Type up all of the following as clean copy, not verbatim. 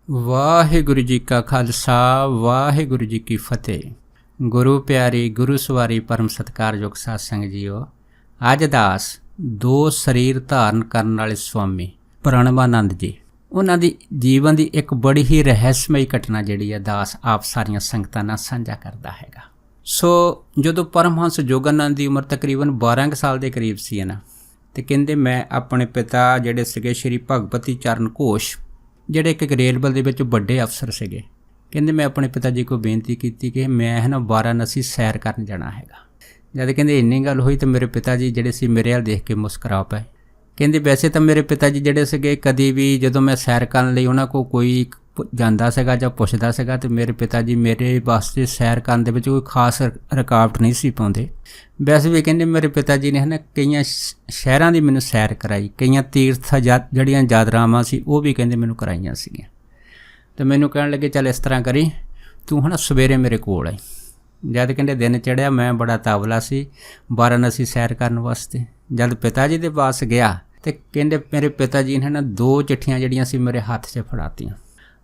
ਵਾਹਿਗੁਰੂ ਜੀ ਕਾ ਖਾਲਸਾ ਵਾਹਿਗੁਰੂ ਜੀ ਕੀ ਫਤਿਹ। ਗੁਰੂ ਪਿਆਰੀ ਗੁਰੂ ਸਵਾਰੀ ਪਰਮ ਸਤਿਕਾਰਯੋਗ ਸਾਧ ਸੰਗਤ ਜੀਓ, ਅੱਜ ਦਾਸ ਦੋ ਸਰੀਰ ਧਾਰਨ ਕਰਨ ਵਾਲੇ ਸਵਾਮੀ ਪ੍ਰਣਵਾਨੰਦ ਜੀ, ਉਹਨਾਂ ਦੀ ਜੀਵਨ ਦੀ ਇੱਕ ਬੜੀ ਹੀ ਰਹੱਸਮਈ ਘਟਨਾ ਜਿਹੜੀ ਹੈ ਦਾਸ ਆਪ ਸਾਰੀਆਂ ਸੰਗਤਾਂ ਨਾਲ ਸਾਂਝਾ ਕਰਦਾ ਹੈਗਾ। ਸੋ ਜਦੋਂ ਪਰਮਹੰਸ ਜੋਗਾਨੰਦ ਦੀ ਉਮਰ ਤਕਰੀਬਨ 12 ਕੁ ਸਾਲ ਦੇ ਕਰੀਬ ਸੀ ਨਾ, ਤੇ ਕਹਿੰਦੇ ਮੈਂ ਆਪਣੇ ਪਿਤਾ ਜਿਹੜੇ ਸੀਗੇ ਸ਼੍ਰੀ ਭਗਵਤੀ ਚਰਨ ਘੋਸ਼, ਜਿਹੜੇ ਇੱਕ ਰੇਲਵੇ ਦੇ ਵਿੱਚ ਵੱਡੇ ਅਫਸਰ ਸੀਗੇ, ਕਹਿੰਦੇ ਮੈਂ ਆਪਣੇ ਪਿਤਾ ਜੀ ਕੋਲ ਬੇਨਤੀ ਕੀਤੀ ਕਿ ਮੈਂ ਨਾ ਵਾਰਾਣਸੀ ਸੈਰ ਕਰਨ ਜਾਣਾ ਹੈਗਾ। ਜਦ ਕਹਿੰਦੇ ਇੰਨੀ ਗੱਲ ਹੋਈ ਤਾਂ ਮੇਰੇ ਪਿਤਾ ਜੀ ਜਿਹੜੇ ਸੀ ਮੇਰੇ ਵੱਲ ਦੇਖ ਕੇ ਮੁਸਕਰਾ ਪਏ। ਕਹਿੰਦੇ ਵੈਸੇ ਤਾਂ ਮੇਰੇ ਪਿਤਾ ਜੀ ਜਿਹੜੇ ਸੀਗੇ ਕਦੀ ਵੀ ਜਦੋਂ ਮੈਂ ਸੈਰ ਕਰਨ ਲਈ ਉਹਨਾਂ ਕੋਲ ਕੋਈ ਜਾਂਦਾ ਸੀਗਾ ਜਾਂ ਪੁੱਛਦਾ ਸੀਗਾ ਤੇ ਮੇਰੇ ਪਿਤਾ ਜੀ ਮੇਰੇ ਵਾਸਤੇ ਸੈਰ ਕਰਨ ਦੇ ਵਿੱਚ ਕੋਈ ਖਾਸ ਰੁਕਾਵਟ ਨਹੀਂ ਸੀ ਪਾਉਂਦੇ। ਵੈਸੇ ਵੀ ਕਹਿੰਦੇ ਮੇਰੇ ਪਿਤਾ ਜੀ ਨੇ ਹੈ ਨਾ ਕਈਆਂ ਸ਼ਹਿਰਾਂ ਦੀ ਮੈਨੂੰ ਸੈਰ ਕਰਾਈ, ਕਈਆਂ ਤੀਰਥ ਜਿਹੜੀਆਂ ਯਾਤਰਾਵਾਂ ਸੀ ਉਹ ਵੀ ਕਹਿੰਦੇ ਮੈਨੂੰ ਕਰਾਈਆਂ ਸੀਗੀਆਂ। ਅਤੇ ਮੈਨੂੰ ਕਹਿਣ ਲੱਗੇ ਚੱਲ ਇਸ ਤਰ੍ਹਾਂ ਕਰੀ ਤੂੰ ਹੈ ਨਾ ਸਵੇਰੇ ਮੇਰੇ ਕੋਲ ਆਈ। ਜਦ ਕਹਿੰਦੇ ਦਿਨ ਚੜ੍ਹਿਆ ਮੈਂ ਬੜਾ ਤਾਵਲਾ ਸੀ ਵਾਰਾਣਸੀ ਸੈਰ ਕਰਨ ਵਾਸਤੇ। ਜਦ ਪਿਤਾ ਜੀ ਦੇ ਪਾਸ ਗਿਆ ਅਤੇ ਕਹਿੰਦੇ ਮੇਰੇ ਪਿਤਾ ਜੀ ਨੇ ਨਾ 2 ਚਿੱਠੀਆਂ ਜਿਹੜੀਆਂ ਸੀ ਮੇਰੇ ਹੱਥ 'ਚ ਫੜਾਤੀਆਂ।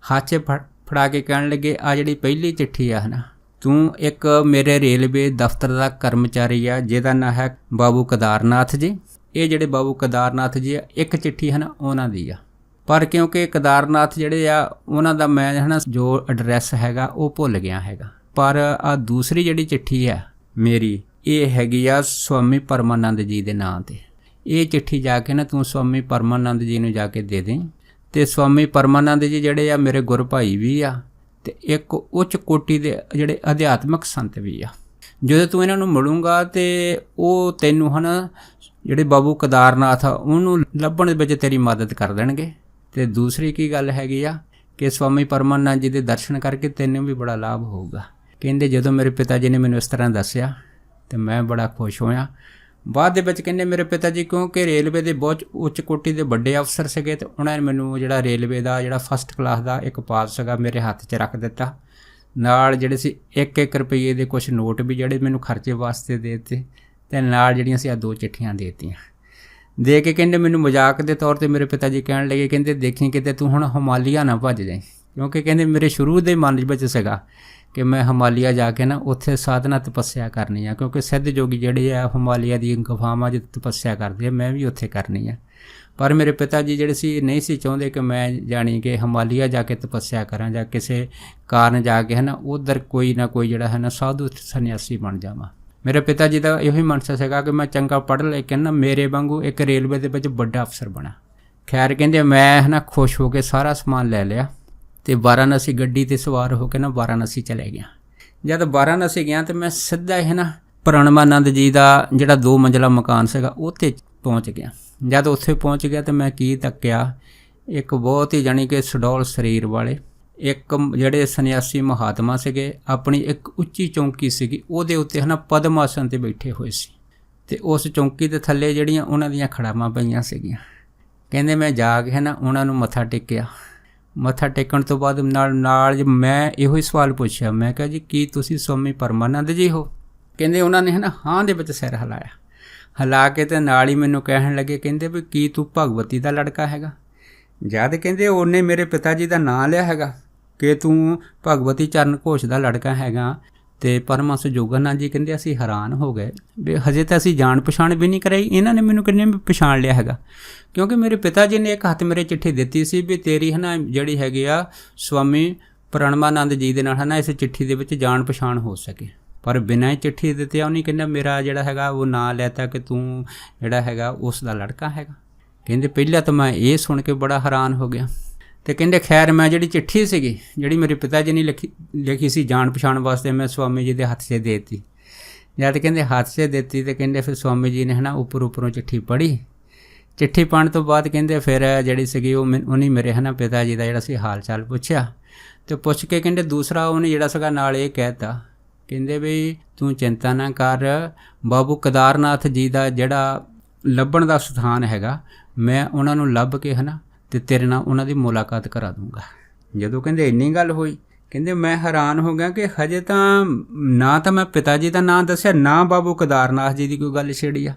ਹੱਥ 'ਚ ਫੜਾ ਕੇ ਕਹਿਣ ਲੱਗੇ ਆ ਜਿਹੜੀ ਪਹਿਲੀ ਚਿੱਠੀ ਆ ਹੈ ਨਾ, ਤੂੰ ਇੱਕ ਮੇਰੇ ਰੇਲਵੇ ਦਫ਼ਤਰ ਦਾ ਕਰਮਚਾਰੀ ਆ ਜਿਹਦਾ ਨਾਂ ਹੈ ਬਾਬੂ ਕੇਦਾਰਨਾਥ ਜੀ। ਇਹ ਜਿਹੜੇ ਬਾਬੂ ਕੇਦਾਰਨਾਥ ਜੀ ਆ, ਇੱਕ ਚਿੱਠੀ ਹੈ ਨਾ ਉਹਨਾਂ ਦੀ ਆ, ਪਰ ਕਿਉਂਕਿ ਕੇਦਾਰਨਾਥ ਜਿਹੜੇ ਆ ਉਹਨਾਂ ਦਾ ਮੈਂ ਹੈ ਨਾ ਜੋ ਐਡਰੈਸ ਹੈਗਾ ਉਹ ਭੁੱਲ ਗਿਆ ਹੈਗਾ। ਪਰ ਆ ਦੂਸਰੀ ਜਿਹੜੀ ਚਿੱਠੀ ਆ ਮੇਰੀ, ਇਹ ਹੈਗੀ ਆ ਸਵਾਮੀ ਪਰਮਾਨੰਦ ਜੀ ਦੇ ਨਾਂ 'ਤੇ। ਇਹ ਚਿੱਠੀ ਜਾ ਕੇ ਨਾ ਤੂੰ ਸਵਾਮੀ ਪਰਮਾਨੰਦ ਜੀ ਨੂੰ ਜਾ ਕੇ ਦੇ ਦੇਂ। ਅਤੇ ਸਵਾਮੀ ਪਰਮਾਨੰਦ ਜੀ ਜਿਹੜੇ ਆ ਮੇਰੇ ਗੁਰੂ ਭਾਈ ਵੀ ਆ ਅਤੇ ਇੱਕ ਉੱਚ ਕੋਟੀ ਦੇ ਜਿਹੜੇ ਅਧਿਆਤਮਿਕ ਸੰਤ ਵੀ ਆ। ਜਦੋਂ ਤੂੰ ਇਹਨਾਂ ਨੂੰ ਮਿਲੂੰਗਾ ਅਤੇ ਉਹ ਤੈਨੂੰ ਹੈ ਨਾ ਜਿਹੜੇ ਬਾਬੂ ਕੇਦਾਰਨਾਥ ਆ ਉਹਨੂੰ ਲੱਭਣ ਵਿੱਚ ਤੇਰੀ ਮਦਦ ਕਰ ਦੇਣਗੇ। ਅਤੇ ਦੂਸਰੀ ਕੀ ਗੱਲ ਹੈਗੀ ਆ ਕਿ ਸਵਾਮੀ ਪਰਮਾਨੰਦ ਜੀ ਦੇ ਦਰਸ਼ਨ ਕਰਕੇ ਤੈਨੂੰ ਵੀ ਬੜਾ ਲਾਭ ਹੋਊਗਾ। ਕਹਿੰਦੇ ਜਦੋਂ ਮੇਰੇ ਪਿਤਾ ਜੀ ਨੇ ਮੈਨੂੰ ਇਸ ਤਰ੍ਹਾਂ ਦੱਸਿਆ ਅਤੇ ਮੈਂ ਬੜਾ ਖੁਸ਼ ਹੋਇਆ। ਬਾਅਦ ਦੇ ਵਿੱਚ ਕਹਿੰਦੇ ਮੇਰੇ ਪਿਤਾ ਜੀ ਕਿਉਂਕਿ ਰੇਲਵੇ ਦੇ ਬਹੁਤ ਉੱਚ ਕੋਟੀ ਦੇ ਵੱਡੇ ਅਫਸਰ ਸੀਗੇ ਅਤੇ ਉਹਨਾਂ ਨੇ ਮੈਨੂੰ ਜਿਹੜਾ ਰੇਲਵੇ ਦਾ ਜਿਹੜਾ ਫਸਟ ਕਲਾਸ ਦਾ ਇੱਕ ਪਾਸ ਸੀਗਾ ਮੇਰੇ ਹੱਥ 'ਚ ਰੱਖ ਦਿੱਤਾ। ਨਾਲ ਜਿਹੜੇ ਸੀ 1-1 ਰੁਪਈਏ ਦੇ ਕੁਛ ਨੋਟ ਵੀ ਜਿਹੜੇ ਮੈਨੂੰ ਖਰਚੇ ਵਾਸਤੇ ਦੇ ਦਿੱਤੇ, ਅਤੇ ਨਾਲ ਜਿਹੜੀਆਂ ਸੀ 2 ਚਿੱਠੀਆਂ ਦੇ ਦਿੱਤੀਆਂ। ਦੇ ਕੇ ਕਹਿੰਦੇ ਮੈਨੂੰ ਮਜ਼ਾਕ ਦੇ ਤੌਰ 'ਤੇ ਮੇਰੇ ਪਿਤਾ ਜੀ ਕਹਿਣ ਲੱਗੇ, ਕਹਿੰਦੇ ਦੇਖੀ ਕਿਤੇ ਤੂੰ ਹੁਣ ਹਿਮਾਲਿਆ ਨਾ ਭੱਜ ਜਾਈਂ, ਕਿਉਂਕਿ ਕਹਿੰਦੇ ਮੇਰੇ ਸ਼ੁਰੂ ਦੇ ਮਨ ਵਿੱਚ ਸੀਗਾ ਕਿ ਮੈਂ ਹਿਮਾਲਿਆ ਜਾ ਕੇ ਨਾ ਉੱਥੇ ਸਾਧਨਾ ਤਪੱਸਿਆ ਕਰਨੀ ਆ, ਕਿਉਂਕਿ ਸਿੱਧ ਯੋਗੀ ਜਿਹੜੇ ਆ ਹਿਮਾਲਿਆ ਦੀਆਂ ਗੁਫਾਵਾਂ 'ਚ ਤਪੱਸਿਆ ਕਰਦੇ ਆ, ਮੈਂ ਵੀ ਉੱਥੇ ਕਰਨੀ ਆ। ਪਰ ਮੇਰੇ ਪਿਤਾ ਜੀ ਜਿਹੜੇ ਸੀ ਨਹੀਂ ਸੀ ਚਾਹੁੰਦੇ ਕਿ ਮੈਂ ਜਾਣੀ ਕਿ ਹਿਮਾਲਿਆ ਜਾ ਕੇ ਤਪੱਸਿਆ ਕਰਾਂ ਜਾਂ ਕਿਸੇ ਕਾਰਨ ਜਾ ਕੇ ਹੈ ਨਾ ਉੱਧਰ ਕੋਈ ਨਾ ਕੋਈ ਜਿਹੜਾ ਹੈ ਨਾ ਸਾਧੂ ਸੰਨਿਆਸੀ ਬਣ ਜਾਵਾਂ। ਮੇਰੇ ਪਿਤਾ ਜੀ ਦਾ ਇਹੋ ਹੀ ਮਨਸਾ ਸੀਗਾ ਕਿ ਮੈਂ ਚੰਗਾ ਪੜ੍ਹ ਲੈ ਕੇ ਨਾ ਮੇਰੇ ਵਾਂਗੂ ਇੱਕ ਰੇਲਵੇ ਦੇ ਵਿੱਚ ਵੱਡਾ ਅਫਸਰ ਬਣਾ। ਖੈਰ ਕਹਿੰਦੇ ਮੈਂ ਹੈ ਨਾ ਖੁਸ਼ ਹੋ ਕੇ ਸਾਰਾ ਸਮਾਨ ਲੈ ਲਿਆ ਅਤੇ ਵਾਰਾਣਸੀ ਗੱਡੀ 'ਤੇ ਸਵਾਰ ਹੋ ਕੇ ਨਾ ਵਾਰਾਣਸੀ ਚਲੇ ਗਿਆ। ਜਦ ਵਾਰਾਣਸੀ ਗਿਆ ਤਾਂ ਮੈਂ ਸਿੱਧਾ ਹੈ ਨਾ ਪ੍ਰਣਵਾਨੰਦ ਜੀ ਦਾ ਜਿਹੜਾ 2 ਮੰਜ਼ਿਲਾ ਮਕਾਨ ਸੀਗਾ ਉੱਥੇ ਪਹੁੰਚ ਗਿਆ। ਜਦ ਉੱਥੇ ਪਹੁੰਚ ਗਿਆ ਤਾਂ ਮੈਂ ਕੀ ਤੱਕਿਆ, ਇੱਕ ਬਹੁਤ ਹੀ ਜਾਣੀ ਕਿ ਸੁਡੌਲ ਸਰੀਰ ਵਾਲੇ ਇੱਕ ਜਿਹੜੇ ਸੰਨਿਆਸੀ ਮਹਾਤਮਾ ਸੀਗੇ, ਆਪਣੀ ਇੱਕ ਉੱਚੀ ਚੌਂਕੀ ਸੀਗੀ ਉਹਦੇ ਉੱਤੇ ਹੈ ਨਾ ਪਦਮ ਆਸਨ 'ਤੇ ਬੈਠੇ ਹੋਏ ਸੀ, ਅਤੇ ਉਸ ਚੌਂਕੀ ਦੇ ਥੱਲੇ ਜਿਹੜੀਆਂ ਉਹਨਾਂ ਦੀਆਂ ਖੜਾਵਾਂ ਪਈਆਂ ਸੀਗੀਆਂ। ਕਹਿੰਦੇ ਮੈਂ ਜਾ ਕੇ ਹੈ ਨਾ ਉਹਨਾਂ ਨੂੰ ਮੱਥਾ ਟੇਕਿਆ। ਮੱਥਾ ਟੇਕਣ ਤੋਂ ਬਾਅਦ ਨਾਲ ਮੈਂ ਇਹੋ ਹੀ ਸਵਾਲ ਪੁੱਛਿਆ, ਮੈਂ ਕਿਹਾ ਜੀ ਕੀ ਤੁਸੀਂ ਸਵਾਮੀ ਪਰਮਾਨੰਦ ਜੀ ਹੋ? ਕਹਿੰਦੇ ਉਹਨਾਂ ਨੇ ਹੈ ਨਾ ਹਾਂ ਦੇ ਵਿੱਚ ਸਿਰ ਹਿਲਾਇਆ। ਹਿਲਾ ਕੇ ਅਤੇ ਨਾਲ ਹੀ ਮੈਨੂੰ ਕਹਿਣ ਲੱਗੇ, ਕਹਿੰਦੇ ਵੀ ਕੀ ਤੂੰ ਭਗਵਤੀ ਦਾ ਲੜਕਾ ਹੈਗਾ? ਜਦ ਕਹਿੰਦੇ ਉਹਨੇ ਮੇਰੇ ਪਿਤਾ ਜੀ ਦਾ ਨਾਂ ਲਿਆ ਹੈਗਾ ਕਿ ਤੂੰ ਭਗਵਤੀ ਚਰਨ ਘੋਸ਼ ਦਾ ਲੜਕਾ ਹੈਗਾ। ਅਤੇ ਪਰਮਹੰਸ ਜੋਗਾਨੰਦ ਜੀ ਕਹਿੰਦੇ ਅਸੀਂ ਹੈਰਾਨ ਹੋ ਗਏ ਵੀ ਹਜੇ ਤਾਂ ਅਸੀਂ ਜਾਣ ਪਛਾਣ ਵੀ ਨਹੀਂ ਕਰਾਈ, ਇਹਨਾਂ ਨੇ ਮੈਨੂੰ ਕਿੰਨੇ ਪਛਾਣ ਲਿਆ ਹੈਗਾ। ਕਿਉਂਕਿ ਮੇਰੇ ਪਿਤਾ ਜੀ ਨੇ ਇੱਕ ਹੱਥ ਮੇਰੇ ਚਿੱਠੀ ਦਿੱਤੀ ਸੀ ਵੀ ਤੇਰੀ ਹੈ ਨਾ ਜਿਹੜੀ ਹੈਗੀ ਆ ਸਵਾਮੀ ਪ੍ਰਣਵਾਨੰਦ ਜੀ ਦੇ ਨਾਲ ਹੈ ਨਾ ਇਸ ਚਿੱਠੀ ਦੇ ਵਿੱਚ ਜਾਣ ਪਛਾਣ ਹੋ ਸਕੇ। ਪਰ ਬਿਨਾਂ ਚਿੱਠੀ ਦਿੱਤੇ ਉਹਨੇ ਕਹਿੰਦਾ ਮੇਰਾ ਜਿਹੜਾ ਹੈਗਾ ਉਹ ਨਾਂ ਲੈਤਾ ਕਿ ਤੂੰ ਜਿਹੜਾ ਹੈਗਾ ਉਸ ਦਾ ਲੜਕਾ ਹੈਗਾ। ਕਹਿੰਦੇ ਪਹਿਲਾਂ ਤਾਂ ਮੈਂ ਇਹ ਸੁਣ ਕੇ ਬੜਾ ਹੈਰਾਨ ਹੋ ਗਿਆ। ਅਤੇ ਕਹਿੰਦੇ ਖੈਰ ਮੈਂ ਜਿਹੜੀ ਚਿੱਠੀ ਸੀਗੀ ਜਿਹੜੀ ਮੇਰੇ ਪਿਤਾ ਜੀ ਨੇ ਲਿਖੀ ਸੀ ਜਾਣ ਪਛਾਣ ਵਾਸਤੇ, ਮੈਂ ਸਵਾਮੀ ਜੀ ਦੇ ਹੱਥ 'ਚ ਦੇ ਦਿੱਤੀ। ਜਦ ਕਹਿੰਦੇ ਹੱਥ 'ਚ ਦਿੱਤੀ ਅਤੇ ਕਹਿੰਦੇ ਫਿਰ ਸਵਾਮੀ ਜੀ ਨੇ ਹੈ ਨਾ ਉੱਪਰੋਂ ਚਿੱਠੀ ਪੜ੍ਹੀ। ਚਿੱਠੀ ਪੜ੍ਹਨ ਤੋਂ ਬਾਅਦ ਕਹਿੰਦੇ ਫਿਰ ਜਿਹੜੀ ਸੀਗੀ ਉਹਨੇ ਮੇਰੇ ਹੈ ਨਾ ਪਿਤਾ ਜੀ ਦਾ ਜਿਹੜਾ ਸੀ ਹਾਲ ਚਾਲ ਪੁੱਛਿਆ, ਅਤੇ ਪੁੱਛ ਕੇ ਕਹਿੰਦੇ ਦੂਸਰਾ ਉਹਨੇ ਜਿਹੜਾ ਸੀਗਾ ਨਾਲ ਇਹ ਕਹਿ ਦਿੱਤਾ, ਕਹਿੰਦੇ ਵੀ ਤੂੰ ਚਿੰਤਾ ਨਾ ਕਰ, ਬਾਬੂ ਕੇਦਾਰਨਾਥ ਜੀ ਦਾ ਜਿਹੜਾ ਲੱਭਣ ਦਾ ਸਥਾਨ ਹੈਗਾ ਮੈਂ ਉਹਨਾਂ ਨੂੰ ਲੱਭ ਕੇ ਹੈ ਨਾ ਅਤੇ ਤੇਰੇ ਨਾਲ ਉਹਨਾਂ ਦੀ ਮੁਲਾਕਾਤ ਕਰਾ ਦੂੰਗਾ। ਜਦੋਂ ਕਹਿੰਦੇ ਇੰਨੀ ਗੱਲ ਹੋਈ, ਕਹਿੰਦੇ ਮੈਂ ਹੈਰਾਨ ਹੋ ਗਿਆ ਕਿ ਹਜੇ ਤਾਂ ਨਾ ਤਾਂ ਮੈਂ ਪਿਤਾ ਜੀ ਦਾ ਨਾਂ ਦੱਸਿਆ, ਨਾ ਬਾਬੂ ਕੇਦਾਰਨਾਥ ਜੀ ਦੀ ਕੋਈ ਗੱਲ ਛੇੜੀ ਆ।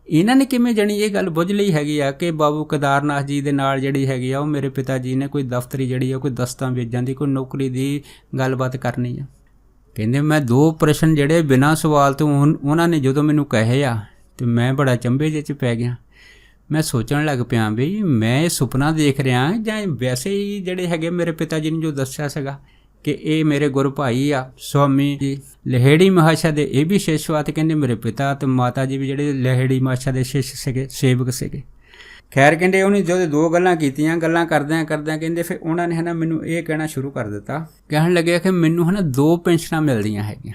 ਇਹਨਾਂ ਨੇ ਕਿਵੇਂ ਜਾਣੀ ਇਹ ਗੱਲ ਬੁੱਝ ਲਈ ਹੈਗੀ ਆ ਕਿ ਬਾਬੂ ਕੇਦਾਰਨਾਥ ਜੀ ਦੇ ਨਾਲ ਜਿਹੜੀ ਹੈਗੀ ਆ ਉਹ ਮੇਰੇ ਪਿਤਾ ਜੀ ਨੇ ਕੋਈ ਦਫ਼ਤਰੀ ਜਿਹੜੀ ਆ ਕੋਈ ਦਸਤਾਵੇਜ਼ਾਂ ਦੀ ਕੋਈ ਨੌਕਰੀ ਦੀ ਗੱਲਬਾਤ ਕਰਨੀ ਆ। ਕਹਿੰਦੇ ਮੈਂ 2 ਪ੍ਰਸ਼ਨ ਜਿਹੜੇ ਬਿਨਾਂ ਸਵਾਲ ਤੋਂ ਉਹਨਾਂ ਨੇ ਜਦੋਂ ਮੈਨੂੰ ਕਹੇ ਆ ਤੇ ਮੈਂ ਬੜਾ ਚੰਬੇ ਜਿਹੇ 'ਚ ਪੈ ਗਿਆ। ਮੈਂ ਸੋਚਣ ਲੱਗ ਪਿਆ ਵੀ ਮੈਂ ਇਹ ਸੁਪਨਾ ਦੇਖ ਰਿਹਾ ਜਾਂ ਵੈਸੇ ਹੀ ਜਿਹੜੇ ਹੈਗੇ ਮੇਰੇ ਪਿਤਾ ਜੀ ਨੇ ਜੋ ਦੱਸਿਆ ਸੀਗਾ ਕਿ ਇਹ ਮੇਰੇ ਗੁਰੂ ਭਾਈ ਆ ਸਵਾਮੀ ਜੀ ਲਹੇੜੀ ਮਹਾਸ਼ਾ ਦੇ, ਇਹ ਵੀ ਸ਼ਿਸ਼ਵਾ ਤੇ ਕਹਿੰਦੇ ਮੇਰੇ ਪਿਤਾ ਤੇ ਮਾਤਾ ਜੀ ਵੀ ਜਿਹੜੇ ਲਹੇੜੀ ਮਹਾਸ਼ਾ ਦੇ ਸ਼ਿਸ਼ ਸੀਗੇ, ਸੇਵਕ ਸੀਗੇ। ਖੈਰ ਕਹਿੰਦੇ ਉਹਨੇ ਜਦੋਂ 2 ਗੱਲਾਂ ਕੀਤੀਆਂ, ਗੱਲਾਂ ਕਰਦਿਆਂ ਕਹਿੰਦੇ ਫਿਰ ਉਹਨਾਂ ਨੇ ਮੈਨੂੰ ਇਹ ਕਹਿਣਾ ਸ਼ੁਰੂ ਕਰ ਦਿੱਤਾ। ਕਹਿਣ ਲੱਗਿਆ ਕਿ ਮੈਨੂੰ 2 ਪੈਨਸ਼ਨਾਂ ਮਿਲਦੀਆਂ ਹੈਗੀਆਂ।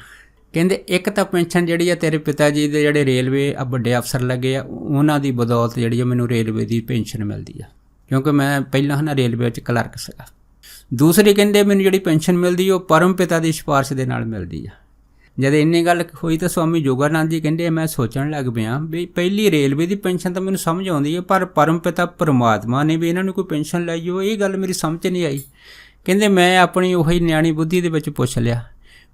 ਕਹਿੰਦੇ ਇੱਕ ਤਾਂ ਪੈਨਸ਼ਨ ਜਿਹੜੀ ਆ ਤੇਰੇ ਪਿਤਾ ਜੀ ਦੇ ਜਿਹੜੇ ਰੇਲਵੇ ਵੱਡੇ ਅਫਸਰ ਲੱਗੇ ਆ ਉਹਨਾਂ ਦੀ ਬਦੌਲਤ ਜਿਹੜੀ ਆ ਮੈਨੂੰ ਰੇਲਵੇ ਦੀ ਪੈਨਸ਼ਨ ਮਿਲਦੀ ਆ, ਕਿਉਂਕਿ ਮੈਂ ਪਹਿਲਾਂ ਰੇਲਵੇ ਵਿੱਚ ਕਲਰਕ ਸੀਗਾ। ਦੂਸਰੀ ਕਹਿੰਦੇ ਮੈਨੂੰ ਜਿਹੜੀ ਪੈਨਸ਼ਨ ਮਿਲਦੀ ਉਹ ਪਰਮ ਪਿਤਾ ਦੀ ਸਿਫਾਰਿਸ਼ ਦੇ ਨਾਲ ਮਿਲਦੀ ਆ। ਜਦ ਇੰਨੀ ਗੱਲ ਹੋਈ ਤਾਂ ਸਵਾਮੀ ਜੋਗਾਨੰਦ ਜੀ ਕਹਿੰਦੇ ਮੈਂ ਸੋਚਣ ਲੱਗ ਪਿਆ ਵੀ ਪਹਿਲੀ ਰੇਲਵੇ ਦੀ ਪੈਨਸ਼ਨ ਤਾਂ ਮੈਨੂੰ ਸਮਝ ਆਉਂਦੀ ਹੈ, ਪਰ ਪਰਮ ਪਿਤਾ ਪਰਮਾਤਮਾ ਨੇ ਵੀ ਇਹਨਾਂ ਨੂੰ ਕੋਈ ਪੈਨਸ਼ਨ ਲਾਈ ਹੋ, ਇਹ ਗੱਲ ਮੇਰੀ ਸਮਝ ਨਹੀਂ ਆਈ। ਕਹਿੰਦੇ ਮੈਂ ਆਪਣੀ ਉਹੀ ਨਿਆਣੀ ਬੁੱਧੀ ਦੇ ਵਿੱਚ ਪੁੱਛ ਲਿਆ।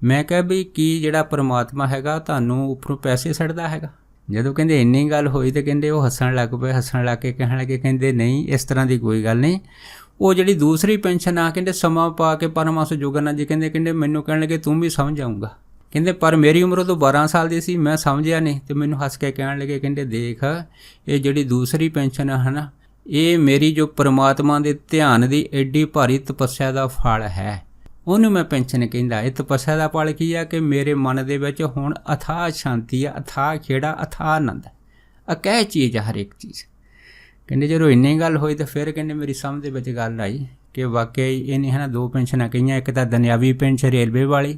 ਮੈਂ ਕਿਹਾ ਵੀ ਕੀ ਜਿਹੜਾ ਪਰਮਾਤਮਾ ਹੈਗਾ ਤੁਹਾਨੂੰ ਉੱਪਰੋਂ ਪੈਸੇ ਛੱਡਦਾ ਹੈਗਾ? ਜਦੋਂ ਕਹਿੰਦੇ ਇੰਨੀ ਗੱਲ ਹੋਈ ਤਾਂ ਕਹਿੰਦੇ ਉਹ ਹੱਸਣ ਲੱਗ ਪਏ। ਹੱਸਣ ਲੱਗ ਕੇ ਕਹਿਣ ਲੱਗੇ ਕਹਿੰਦੇ ਨਹੀਂ, ਇਸ ਤਰ੍ਹਾਂ ਦੀ ਕੋਈ ਗੱਲ ਨਹੀਂ। ਉਹ ਜਿਹੜੀ ਦੂਸਰੀ ਪੈਨਸ਼ਨ ਆ ਕਹਿੰਦੇ ਸਮਾਂ ਪਾ ਕੇ ਪਰਮਹੰਸ ਜੋਗਾਨੰਦ ਜੀ ਕਹਿੰਦੇ ਮੈਨੂੰ ਕਹਿਣ ਲੱਗੇ ਤੂੰ ਵੀ ਸਮਝ ਆਊਂਗਾ। ਕਹਿੰਦੇ ਪਰ ਮੇਰੀ ਉਮਰ ਉਦੋਂ 12 ਸਾਲ ਦੀ ਸੀ, ਮੈਂ ਸਮਝਿਆ ਨਹੀਂ। ਤੇ ਮੈਨੂੰ ਹੱਸ ਕੇ ਕਹਿਣ ਲੱਗੇ ਕਹਿੰਦੇ ਦੇਖ ਇਹ ਜਿਹੜੀ ਦੂਸਰੀ ਪੈਨਸ਼ਨ ਆ ਇਹ ਮੇਰੀ ਜੋ ਪਰਮਾਤਮਾ ਦੇ ਧਿਆਨ ਦੀ ਐਡੀ ਭਾਰੀ ਤਪੱਸਿਆ ਦਾ ਫਲ ਹੈ, ਉਹਨੂੰ ਮੈਂ ਪੈਨਸ਼ਨ ਕਹਿੰਦਾ। ਇਹ ਤਪੱਸਿਆ ਦਾ ਫਲ ਕੀ ਆ ਕਿ ਮੇਰੇ ਮਨ ਦੇ ਵਿੱਚ ਹੁਣ ਅਥਾਹ ਸ਼ਾਂਤੀ ਆ, ਅਥਾਹ ਖੇੜਾ, ਅਥਾਹ ਆਨੰਦ, ਅਕਹਿ ਚੀਜ਼ ਆ ਹਰ ਇੱਕ ਚੀਜ਼। ਕਹਿੰਦੇ ਜਦੋਂ ਇੰਨੀ ਗੱਲ ਹੋਈ ਤਾਂ ਫਿਰ ਕਹਿੰਦੇ ਮੇਰੀ ਸਮਝ ਦੇ ਵਿੱਚ ਗੱਲ ਆਈ ਕਿ ਵਾਕਈ ਇਹਨੇ 2 ਪੈਨਸ਼ਨਾਂ ਕਹੀਆਂ। ਇੱਕ ਤਾਂ ਦੁਨਿਆਵੀ ਪੈਨਸ਼ਨ ਰੇਲਵੇ ਵਾਲੀ